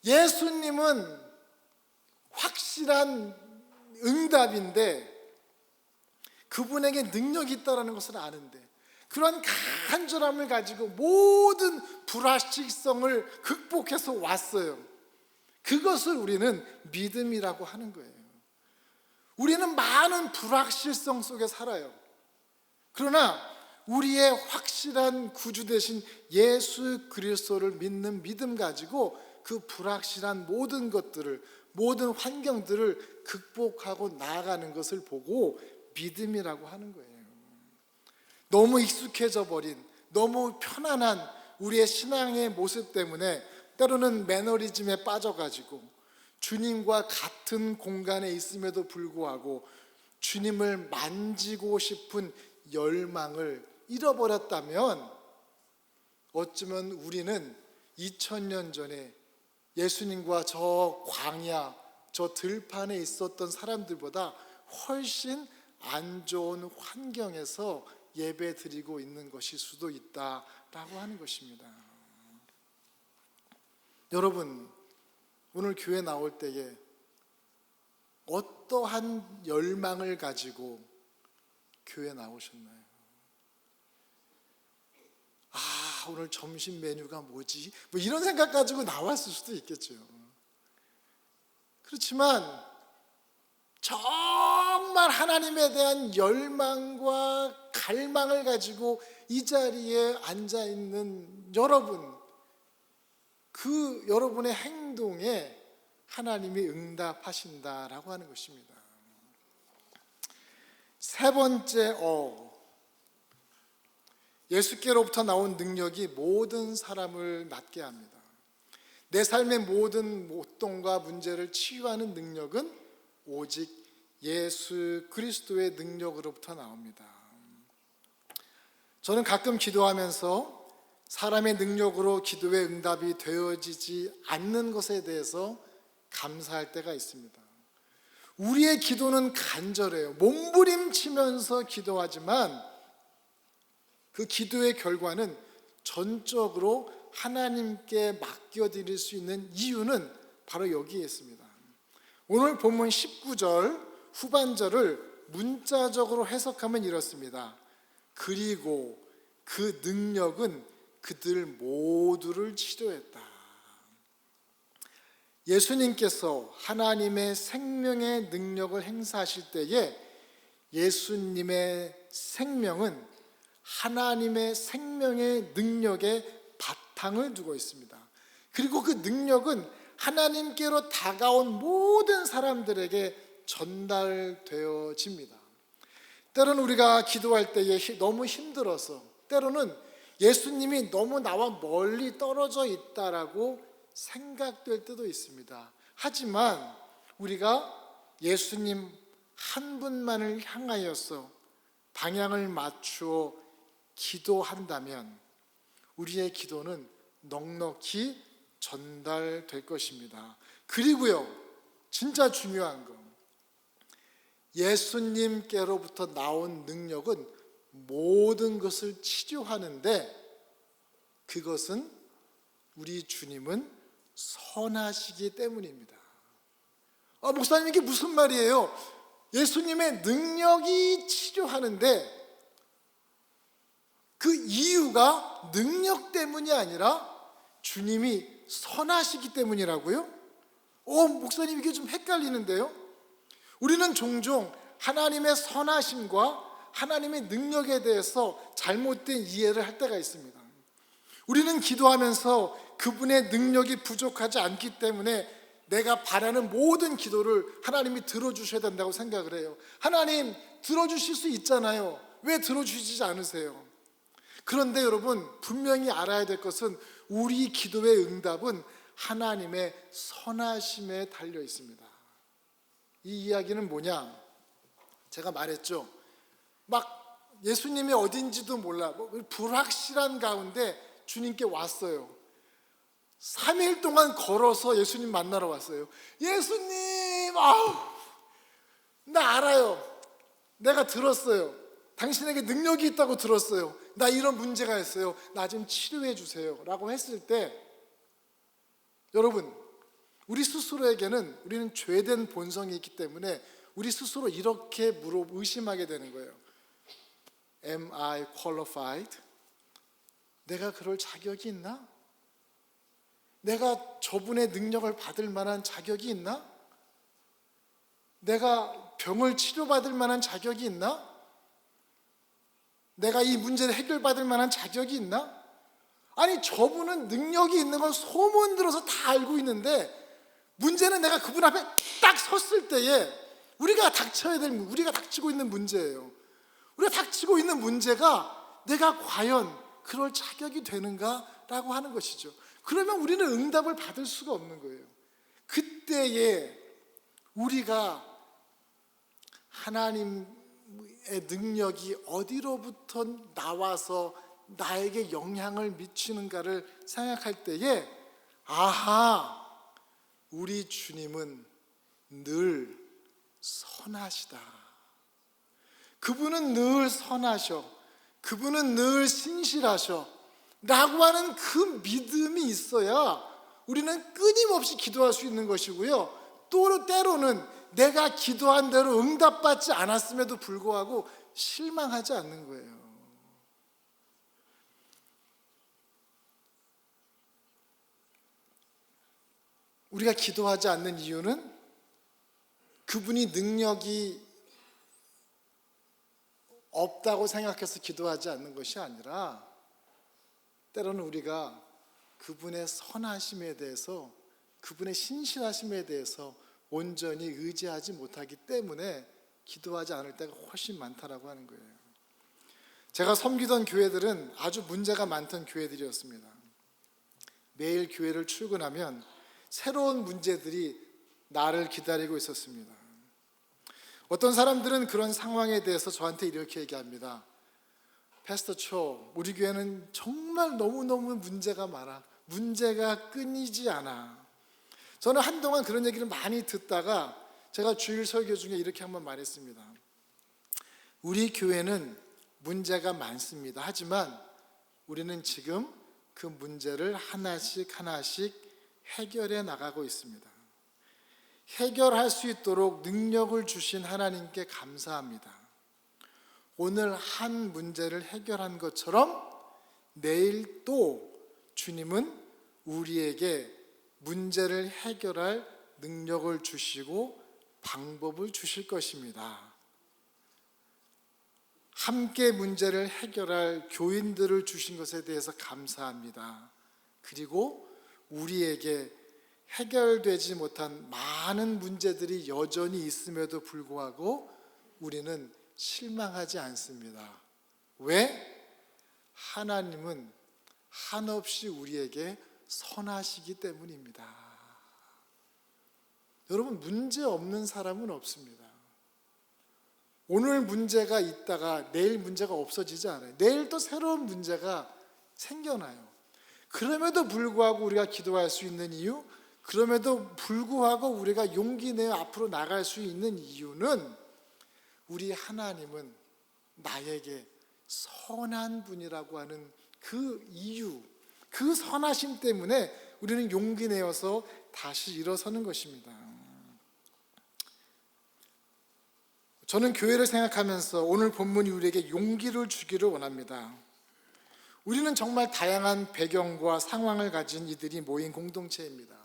예수님은 확실한 응답인데 그분에게 능력이 있다는 것을 아는데 그런 간절함을 가지고 모든 불확실성을 극복해서 왔어요. 그것을 우리는 믿음이라고 하는 거예요. 우리는 많은 불확실성 속에 살아요. 그러나 우리의 확실한 구주 되신 예수 그리스도를 믿는 믿음 가지고 그 불확실한 모든 것들을, 모든 환경들을 극복하고 나아가는 것을 보고 믿음이라고 하는 거예요. 너무 익숙해져 버린, 너무 편안한 우리의 신앙의 모습 때문에 때로는 매너리즘에 빠져가지고 주님과 같은 공간에 있음에도 불구하고 주님을 만지고 싶은 열망을 잃어버렸다면 어쩌면 우리는 2000년 전에 예수님과 저 광야, 저 들판에 있었던 사람들보다 훨씬 안 좋은 환경에서 예배 드리고 있는 것일 수도 있다라고 하는 것입니다. 여러분, 오늘 교회 나올 때에 어떠한 열망을 가지고 교회 나오셨나요? 오늘 점심 메뉴가 뭐지? 뭐 이런 생각 가지고 나왔을 수도 있겠죠. 그렇지만 정말 하나님에 대한 열망과 갈망을 가지고 이 자리에 앉아 있는 여러분, 그 여러분의 행동에 하나님이 응답하신다라고 하는 것입니다. 세 번째 예수께로부터 나온 능력이 모든 사람을 낫게 합니다. 내 삶의 모든 고통과 문제를 치유하는 능력은 오직 예수 그리스도의 능력으로부터 나옵니다. 저는 가끔 기도하면서 사람의 능력으로 기도의 응답이 되어지지 않는 것에 대해서 감사할 때가 있습니다. 우리의 기도는 간절해요. 몸부림치면서 기도하지만 그 기도의 결과는 전적으로 하나님께 맡겨드릴 수 있는 이유는 바로 여기에 있습니다. 오늘 본문 19절 후반절을 문자적으로 해석하면 이렇습니다. 그리고 그 능력은 그들 모두를 치료했다. 예수님께서 하나님의 생명의 능력을 행사하실 때에 예수님의 생명은 하나님의 생명의 능력에 바탕을 두고 있습니다. 그리고 그 능력은 하나님께로 다가온 모든 사람들에게 전달되어집니다. 때로는 우리가 기도할 때에 너무 힘들어서, 때로는 예수님이 너무 나와 멀리 떨어져 있다라고 생각될 때도 있습니다. 하지만 우리가 예수님 한 분만을 향하여서 방향을 맞추어 기도한다면 우리의 기도는 넉넉히 전달될 것입니다. 그리고요, 진짜 중요한 거, 예수님께로부터 나온 능력은 모든 것을 치료하는데 그것은 우리 주님은 선하시기 때문입니다. 목사님, 이게 무슨 말이에요? 예수님의 능력이 치료하는데 그 이유가 능력 때문이 아니라 주님이 선하시기 때문이라고요? 목사님, 이게 좀 헷갈리는데요? 우리는 종종 하나님의 선하심과 하나님의 능력에 대해서 잘못된 이해를 할 때가 있습니다. 우리는 기도하면서 그분의 능력이 부족하지 않기 때문에 내가 바라는 모든 기도를 하나님이 들어주셔야 된다고 생각을 해요. 하나님, 들어주실 수 있잖아요. 왜 들어주시지 않으세요? 그런데 여러분, 분명히 알아야 될 것은 우리 기도의 응답은 하나님의 선하심에 달려 있습니다. 이 이야기는 뭐냐? 제가 말했죠. 막 예수님이 어딘지도 몰라, 불확실한 가운데 주님께 왔어요. 3일 동안 걸어서 예수님 만나러 왔어요. 예수님, 나 알아요. 내가 들었어요. 당신에게 능력이 있다고 들었어요. 나 이런 문제가 있어요. 나 좀 치료해 주세요 라고 했을 때, 여러분, 우리 스스로에게는, 우리는 죄된 본성이 있기 때문에 우리 스스로 이렇게 의심하게 되는 거예요. Am I qualified? 내가 그럴 자격이 있나? 내가 저분의 능력을 받을 만한 자격이 있나? 내가 병을 치료받을 만한 자격이 있나? 내가 이 문제를 해결받을 만한 자격이 있나? 아니, 저분은 능력이 있는 건 소문 들어서 다 알고 있는데 문제는 내가 그분 앞에 딱 섰을 때에 우리가 닥치고 있는 문제예요. 우리가 닥치고 있는 문제가 내가 과연 그럴 자격이 되는가라고 하는 것이죠. 그러면 우리는 응답을 받을 수가 없는 거예요. 그때에 우리가 하나님의 능력이 어디로부터 나와서 나에게 영향을 미치는가를 생각할 때에, 우리 주님은 늘 선하시다. 그분은 늘 선하셔. 그분은 늘 신실하셔 라고 하는 그 믿음이 있어야 우리는 끊임없이 기도할 수 있는 것이고요, 또 때로는 내가 기도한 대로 응답받지 않았음에도 불구하고 실망하지 않는 거예요. 우리가 기도하지 않는 이유는 그분이 능력이 없다고 생각해서 기도하지 않는 것이 아니라, 때로는 우리가 그분의 선하심에 대해서, 그분의 신실하심에 대해서 온전히 의지하지 못하기 때문에 기도하지 않을 때가 훨씬 많다라고 하는 거예요. 제가 섬기던 교회들은 아주 문제가 많던 교회들이었습니다. 매일 교회를 출근하면 새로운 문제들이 나를 기다리고 있었습니다. 어떤 사람들은 그런 상황에 대해서 저한테 이렇게 얘기합니다. 패스터 초, 우리 교회는 정말 너무너무 문제가 많아. 문제가 끊이지 않아. 저는 한동안 그런 얘기를 많이 듣다가 제가 주일 설교 중에 이렇게 한번 말했습니다. 우리 교회는 문제가 많습니다. 하지만 우리는 지금 그 문제를 하나씩 해결해 나가고 있습니다. 해결할 수 있도록 능력을 주신 하나님께 감사합니다. 오늘 한 문제를 해결한 것처럼 내일 또 주님은 우리에게 문제를 해결할 능력을 주시고 방법을 주실 것입니다. 함께 문제를 해결할 교인들을 주신 것에 대해서 감사합니다. 그리고 우리에게 해결되지 못한 많은 문제들이 여전히 있음에도 불구하고 우리는 실망하지 않습니다. 왜? 하나님은 한없이 우리에게 선하시기 때문입니다. 여러분, 문제 없는 사람은 없습니다. 오늘 문제가 있다가 내일 문제가 없어지지 않아요. 내일 또 새로운 문제가 생겨나요. 그럼에도 불구하고 우리가 기도할 수 있는 이유, 그럼에도 불구하고 우리가 용기 내어 앞으로 나갈 수 있는 이유는 우리 하나님은 나에게 선한 분이라고 하는 그 이유, 그 선하심 때문에 우리는 용기 내어서 다시 일어서는 것입니다. 저는 교회를 생각하면서 오늘 본문이 우리에게 용기를 주기를 원합니다. 우리는 정말 다양한 배경과 상황을 가진 이들이 모인 공동체입니다.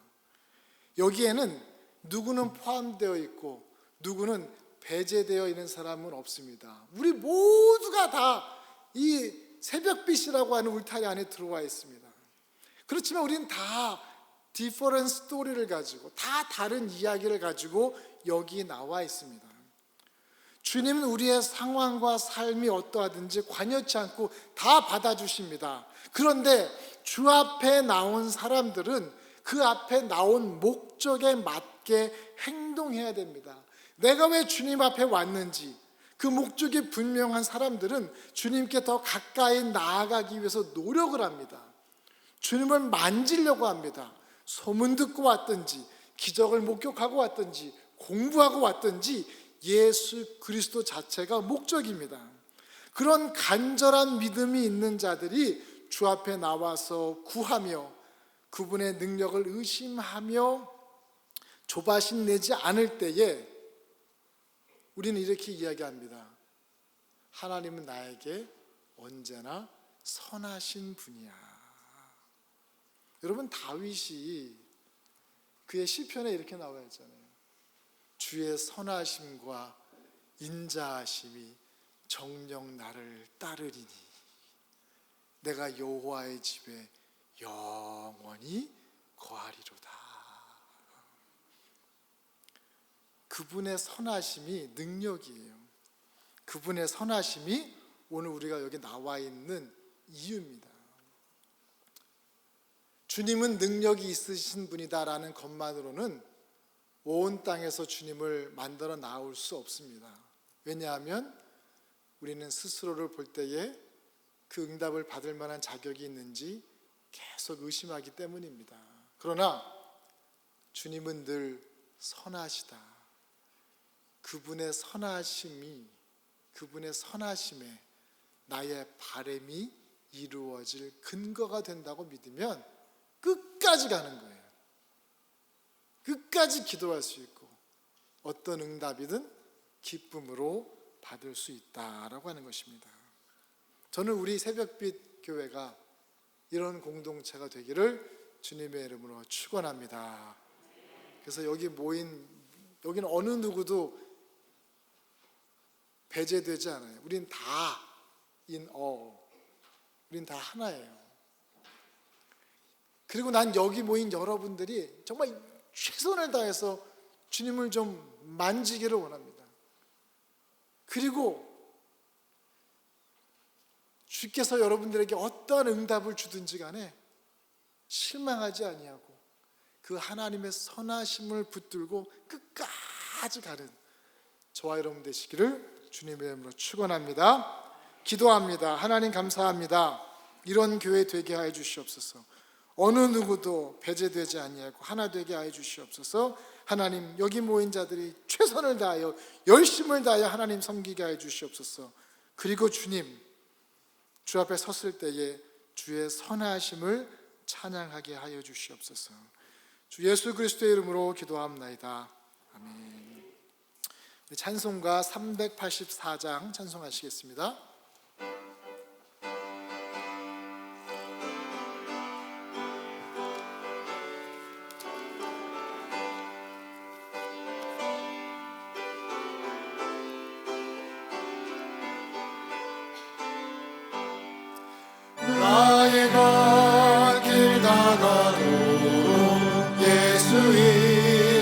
여기에는 누구는 포함되어 있고 누구는 배제되어 있는 사람은 없습니다. 우리 모두가 다 이 새벽빛이라고 하는 울타리 안에 들어와 있습니다. 그렇지만 우리는 다 디퍼런트 스토리를 가지고 다 다른 이야기를 가지고 여기 나와 있습니다. 주님은 우리의 상황과 삶이 어떠하든지 관여치 않고 다 받아주십니다. 그런데 주 앞에 나온 사람들은 그 앞에 나온 목적에 맞게 행동해야 됩니다. 내가 왜 주님 앞에 왔는지 그 목적이 분명한 사람들은 주님께 더 가까이 나아가기 위해서 노력을 합니다. 주님을 만지려고 합니다. 소문 듣고 왔든지 기적을 목격하고 왔든지 공부하고 왔든지 예수 그리스도 자체가 목적입니다. 그런 간절한 믿음이 있는 자들이 주 앞에 나와서 구하며 그분의 능력을 의심하며 조바심 내지 않을 때에 우리는 이렇게 이야기합니다. 하나님은 나에게 언제나 선하신 분이야. 여러분, 다윗이 그의 시편에 이렇게 나와 있잖아요. 주의 선하심과 인자하심이 정녕 나를 따르리니 내가 여호와의 집에 영원히 거하리로다. 그분의 선하심이 능력이에요. 그분의 선하심이 오늘 우리가 여기 나와 있는 이유입니다. 주님은 능력이 있으신 분이다라는 것만으로는 온 땅에서 주님을 만들어 나올 수 없습니다. 왜냐하면 우리는 스스로를 볼 때에 그 응답을 받을 만한 자격이 있는지 계속 의심하기 때문입니다. 그러나 주님은 늘 선하시다. 그분의 선하심에 나의 바람이 이루어질 근거가 된다고 믿으면 끝까지 가는 거예요. 끝까지 기도할 수 있고 어떤 응답이든 기쁨으로 받을 수 있다라고 하는 것입니다. 저는 우리 새벽빛 교회가 이런 공동체가 되기를 주님의 이름으로 축원합니다. 그래서 여기 모인 여기는 어느 누구도 배제되지 않아요. 우린 다 우린 다 하나예요. 그리고 난 여기 모인 여러분들이 정말 최선을 다해서 주님을 좀 만지기를 원합니다. 그리고 주께서 여러분들에게 어떠한 응답을 주든지 간에 실망하지 아니하고 그 하나님의 선하심을 붙들고 끝까지 가는 저와 여러분 되시기를 주님의 이름으로 축원합니다. 기도합니다. 하나님 감사합니다. 이런 교회 되게 하여 주시옵소서. 어느 누구도 배제되지 아니하고 하나 되게 하여 주시옵소서. 하나님, 여기 모인 자들이 최선을 다하여 열심을 다하여 하나님 섬기게 하여 주시옵소서. 그리고 주님, 주 앞에 섰을 때에 주의 선하심을 찬양하게 하여 주시옵소서. 주 예수 그리스도의 이름으로 기도합나이다. 아멘. 찬송가 384장 찬송하시겠습니다. 나의 갈 길 다가도록 예수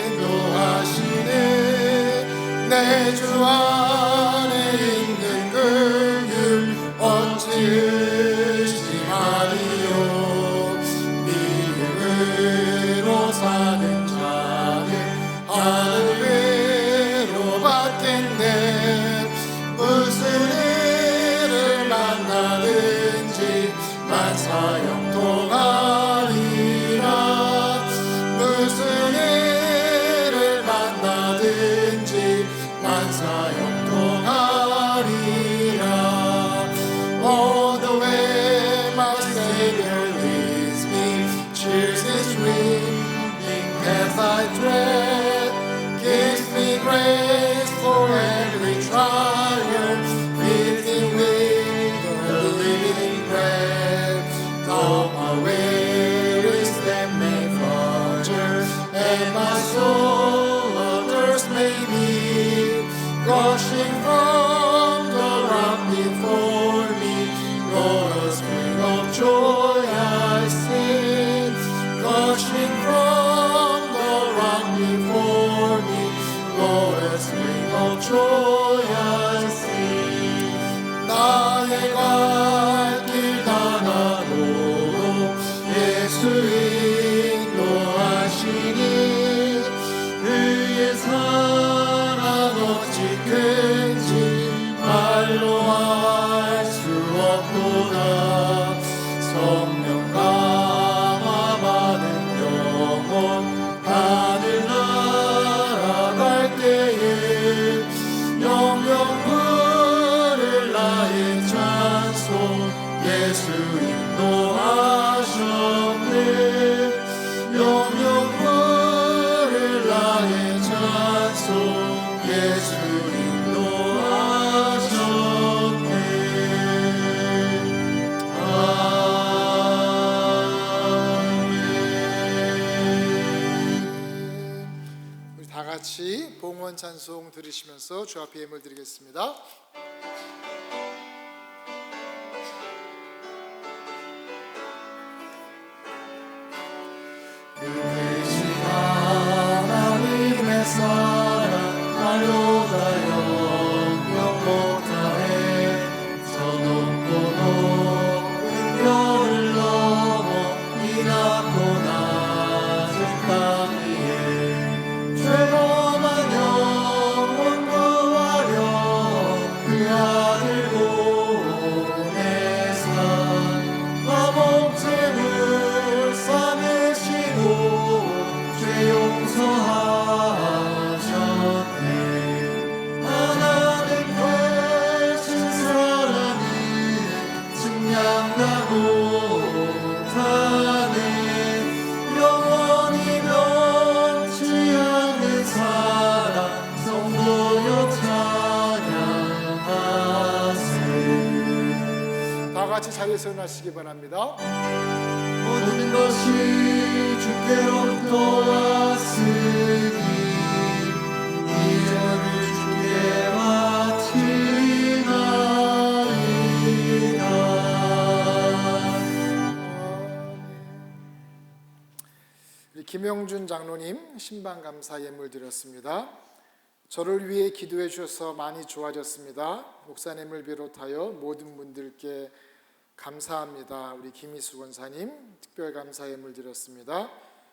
인도하시네. 내 주 안에 있는 긍휼 어찌 의심하리요. 믿음으로 사는 자는 하늘 위로 받겠네. 무슨 일을 만나든지 만사형통하리라. 무슨 일을 만나든지 만사형통하리라. All the way my Savior leads me, cheers His winding path I tread, gives me grace for every trial, fills me with the living bread. Though my weary step may falter, and my soul others may be, gushing from the rock before me, Lord, a spring of joy I sing. Gushing from the rock before me, Lord, a spring of joy I sing. 나의 갈 길 다가도록 예수 인도하시니. 그의 사랑 어찌 큰지 말로 알 수 없도다. 성령 감화 받은 영혼 하늘 날아갈 때에 영영 부를 나의 찬송 예수 인도하셨네. 영영 부를 나의 찬송 예수 인도하셨네. 아멘. 우리 다 같이 봉헌 찬송 들으시면서 주 앞에 예물 드리겠습니다. 크신 하나님의 사랑 말로 다 영영 못하네. 저 높고 높은 별을 넘어 이 낮고 낮은 땅 위에 죄범한 영혼 구하려 그 아들 보내사 마법제물 삼으시고 죄 용서하셨네. 하나님 되신 사랑이 증량하고 타네. 영원히 변치 않는 사랑 성도여 찬양하세. 다 같이 자리에서 일어나시기 바랍니다. 모든 것이 주께로부터 왔으니 이제를 주께 바치나이다. 우리 김영준 장로님 신방 감사 예물 드렸습니다. 저를 위해 기도해 주셔서 많이 좋아졌습니다. 목사님을 비롯하여 모든 분들께 감사합니다. 우리 김희수 권사님 특별 감사 예물 드렸습니다.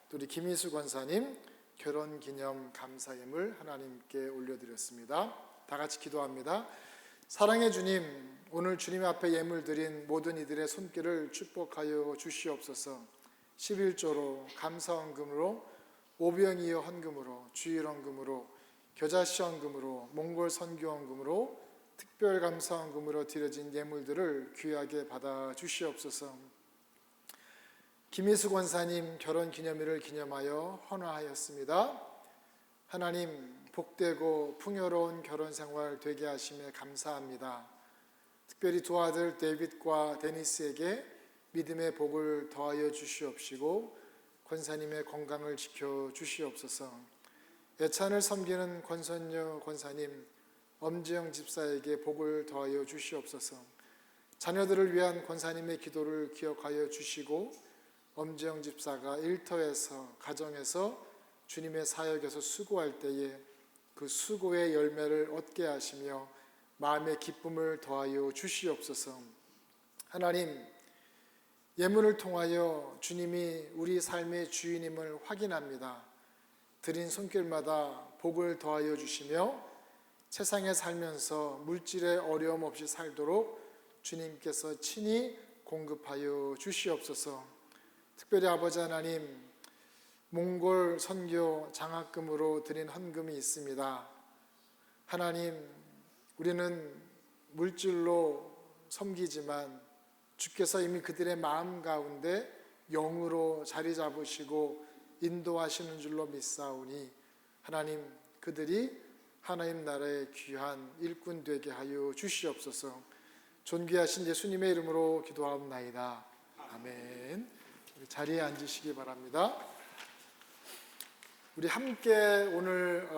또 우리 김희수 권사님 결혼 기념 감사 예물 하나님께 올려드렸습니다. 다 같이 기도합니다. 사랑의 주님, 오늘 주님 앞에 예물 드린 모든 이들의 손길을 축복하여 주시옵소서. 11조로 감사헌금으로 오병이어 헌금으로 주일 헌금으로 겨자씨 헌금으로 몽골 선교헌금으로 특별 감사헌금으로 드려진 예물들을 귀하게 받아 주시옵소서. 김희수 권사님 결혼 기념일을 기념하여 헌화하였습니다. 하나님, 복되고 풍요로운 결혼 생활 되게 하심에 감사합니다. 특별히 두 아들 데이빗과 데니스에게 믿음의 복을 더하여 주시옵시고 권사님의 건강을 지켜 주시옵소서. 예찬을 섬기는 권선녀 권사님, 엄지영 집사에게 복을 더하여 주시옵소서. 자녀들을 위한 권사님의 기도를 기억하여 주시고 엄지영 집사가 일터에서 가정에서 주님의 사역에서 수고할 때에 그 수고의 열매를 얻게 하시며 마음의 기쁨을 더하여 주시옵소서. 하나님, 예물을 통하여 주님이 우리 삶의 주인임을 확인합니다. 드린 손길마다 복을 더하여 주시며 세상에 살면서 물질의 어려움 없이 살도록 주님께서 친히 공급하여 주시옵소서. 특별히 아버지 하나님, 몽골 선교 장학금으로 드린 헌금이 있습니다. 하나님, 우리는 물질로 섬기지만 주께서 이미 그들의 마음 가운데 영으로 자리 잡으시고 인도하시는 줄로 믿사오니 하나님, 그들이 하나님 나라의 귀한 일꾼 되게 하여 주시옵소서. 존귀하신 예수님의 이름으로 기도하옵나이다. 아멘. 우리 자리에 앉으시기 바랍니다. 우리 함께 오늘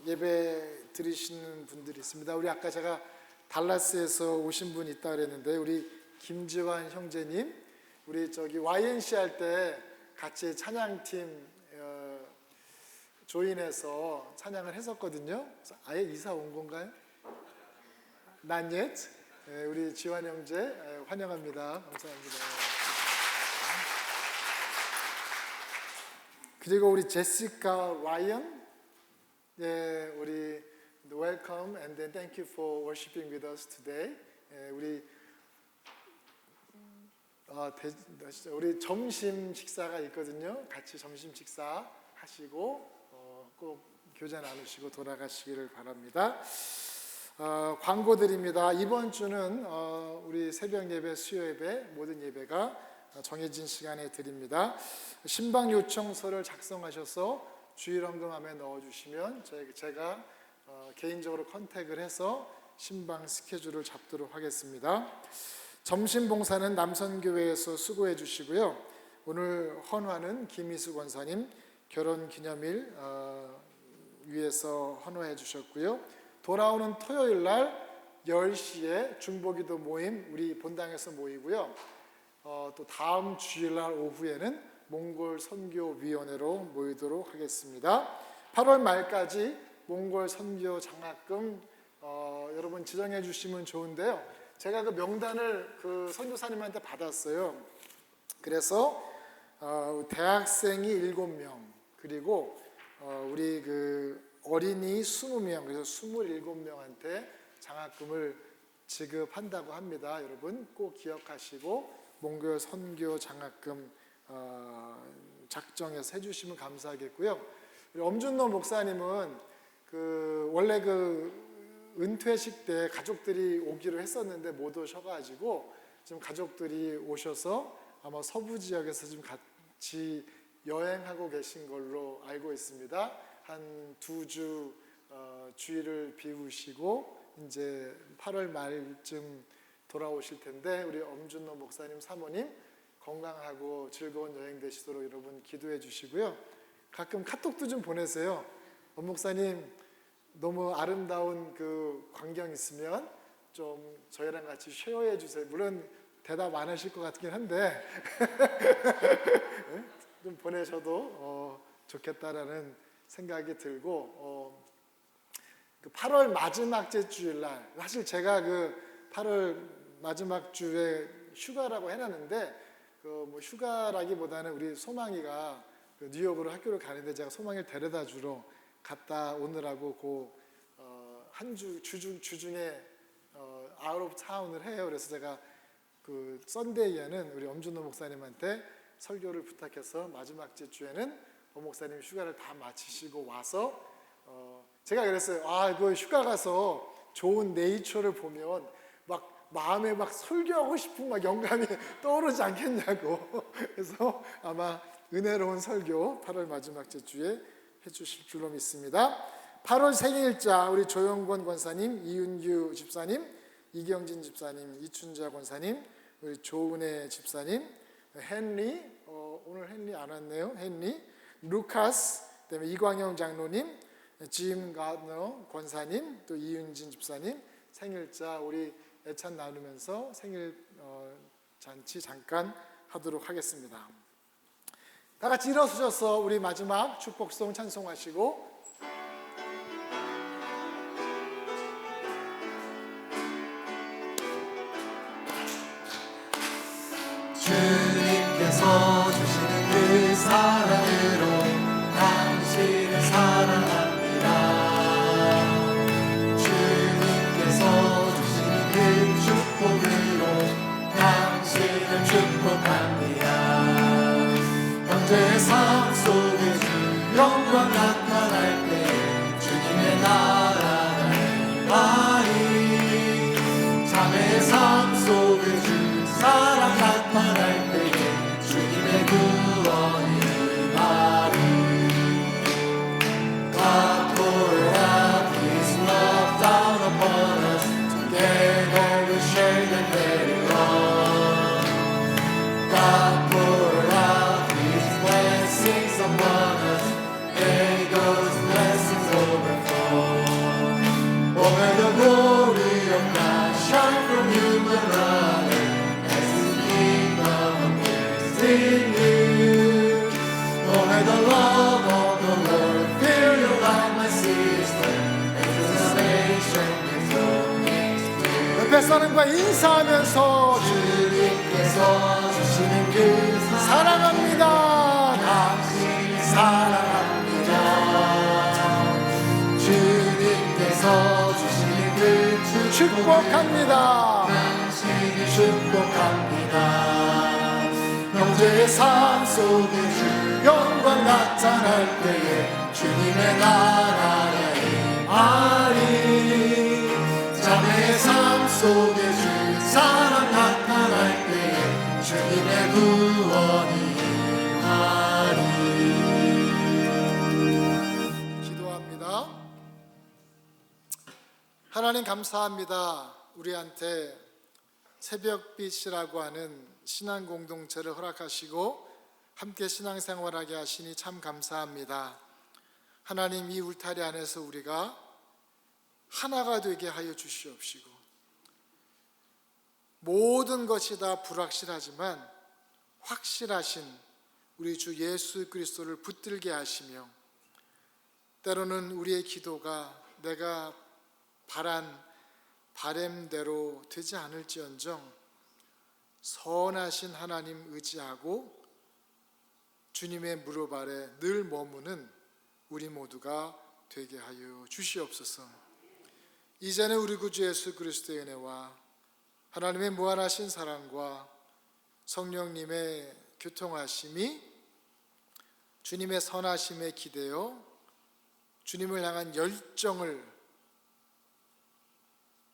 예배 드리시는 분들이 있습니다. 우리 아까 제가 달라스에서 오신 분 있다 그랬는데 우리 김지환 형제님, 우리 저기 YNC 할 때 같이 찬양팀 조인해서 찬양을 했었거든요. 아예 이사 온 건가요? Not yet. 우리 지환 형제 환영합니다. 감사합니다. 그리고 우리 제시카 라이언, 우리 welcome and then thank you for worshiping with us today. 우리 점심 식사가 있거든요. 같이 점심 식사 하시고 꼭 교제 나누시고 돌아가시기를 바랍니다. 광고 드립니다. 이번 주는 우리 새벽 예배, 수요 예배, 모든 예배가 정해진 시간에 드립니다. 신방 요청서를 작성하셔서 주일 헌금함에 넣어주시면 제가 개인적으로 컨택을 해서 신방 스케줄을 잡도록 하겠습니다. 점심 봉사는 남선교회에서 수고해 주시고요. 오늘 헌화는 김희수 권사님 결혼 기념일 위해서 헌화해 주셨고요. 돌아오는 토요일 날 10시에 중보기도 모임 우리 본당에서 모이고요. 또 다음 주일 날 오후에는 몽골 선교위원회로 모이도록 하겠습니다. 8월 말까지 몽골 선교 장학금 여러분 지정해 주시면 좋은데요. 제가 그 명단을 그 선교사님한테 받았어요. 그래서 대학생이 7명, 그리고 우리 그 어린이 20명, 그래서 27명한테 장학금을 지급한다고 합니다. 여러분 꼭 기억하시고 몽골 선교 장학금 작정해서 해주시면 감사하겠고요. 우리 엄준노 목사님은 원래 은퇴식 때 가족들이 오기로 했었는데 못 오셔가지고 지금 가족들이 오셔서 아마 서부 지역에서 지금 같이 여행하고 계신 걸로 알고 있습니다. 한 2주 주일을 비우시고 이제 8월 말쯤 돌아오실 텐데 우리 엄준노 목사님 사모님 건강하고 즐거운 여행 되시도록 여러분 기도해 주시고요. 가끔 카톡도 좀 보내세요. 엄 목사님 너무 아름다운 그 광경 있으면 좀 저희랑 같이 쉐어해 주세요. 물론 대답 안 하실 것 같긴 한데 좀 보내셔도 좋겠다라는 생각이 들고 그 8월 마지막 째 주일날 사실 제가 그 8월 마지막 주에 휴가라고 해놨는데 뭐 휴가라기보다는 우리 소망이가 뉴욕으로 학교를 가는데 제가 소망이를 데려다 주러 갔다 오느라고 한 주중에 아웃 오브 타운을 해요. 그래서 제가 그 썬데이에는 우리 엄준호 목사님한테 설교를 부탁해서 마지막 주에는 엄 목사님 휴가를 다 마치시고 와서 제가 그랬어요. 그 휴가 가서 좋은 네이처를 보면 막 마음에 막 설교하고 싶은 막 영감이 떠오르지 않겠냐고. 그래서 아마 은혜로운 설교 8월 마지막 주에 해주실 줄로 믿습니다. 8월 생일자 우리 조영권 권사님, 이윤규 집사님, 이경진 집사님, 이춘자 권사님, 우리 조은혜 집사님, 헨리, 오늘 헨리 안 왔네요. 헨리, 루카스, 그다음에 이광영 장로님, 짐 가드너 권사님, 또 이윤진 집사님 생일자 우리 애찬 나누면서 생일 잔치 잠깐 하도록 하겠습니다. 다 같이 일어서셔서 우리 마지막 축복송 찬송하시고 주님께서 주시는 그 사랑으로 당신을 사랑합니다. 주님께서 주시는 그 축복으로 당신을 축복합니다. 형제의 삶 속에 주 영광 나타날 때 주님의 나라가 임하리. 자매의 삶 속에 주 사랑 나타날 때에 주님의 구원이 임하리. God pour out His love down upon us. Together we share the very on. God pour out His blessings upon us. May those blessings overflow. Oh, may the glory of God shine from you, my brother, as His kingdom appears in you. Oh, may the love of the Lord fill your life, my sister, as His salvation is your 옆에 사람과 인사하면서 주님께서 주시는 그 사랑합니다. 당신을 사랑합니다. 주님께서 주시는 그 축복합니다. 당신을 축복합니다. 형제의 삶 속에 주 영광 나타날 때에 주님의 나라가 임하리. 자매의 삶 속에 주 사랑 나타날 때에 주님의 구원이 임하리. 기도합니다. 하나님 감사합니다. 우리한테 새벽빛이라고 하는 신앙 공동체를 허락하시고 함께 신앙생활하게 하시니 참 감사합니다. 하나님, 이 울타리 안에서 우리가 하나가 되게 하여 주시옵시고, 모든 것이 다 불확실하지만 확실하신 우리 주 예수 그리스도를 붙들게 하시며, 때로는 우리의 기도가 내가 바란 바램대로 되지 않을지언정 선하신 하나님 의지하고 주님의 무릎 아래 늘 머무는 우리 모두가 되게 하여 주시옵소서. 이제는 우리 구주 예수 그리스도의 은혜와 하나님의 무한하신 사랑과 성령님의 교통하심이 주님의 선하심에 기대어 주님을 향한 열정을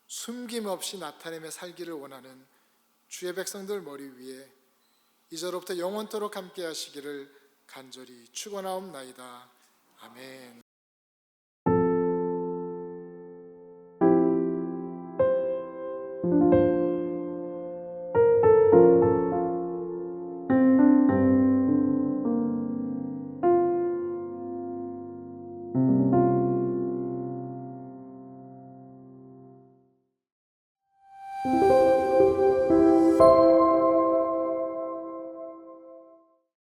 숨김없이 나타내며 살기를 원하는 주의 백성들 머리 위에 이제로부터 영원토록 함께 하시기를 간절히 축원하옵나이다. 아멘.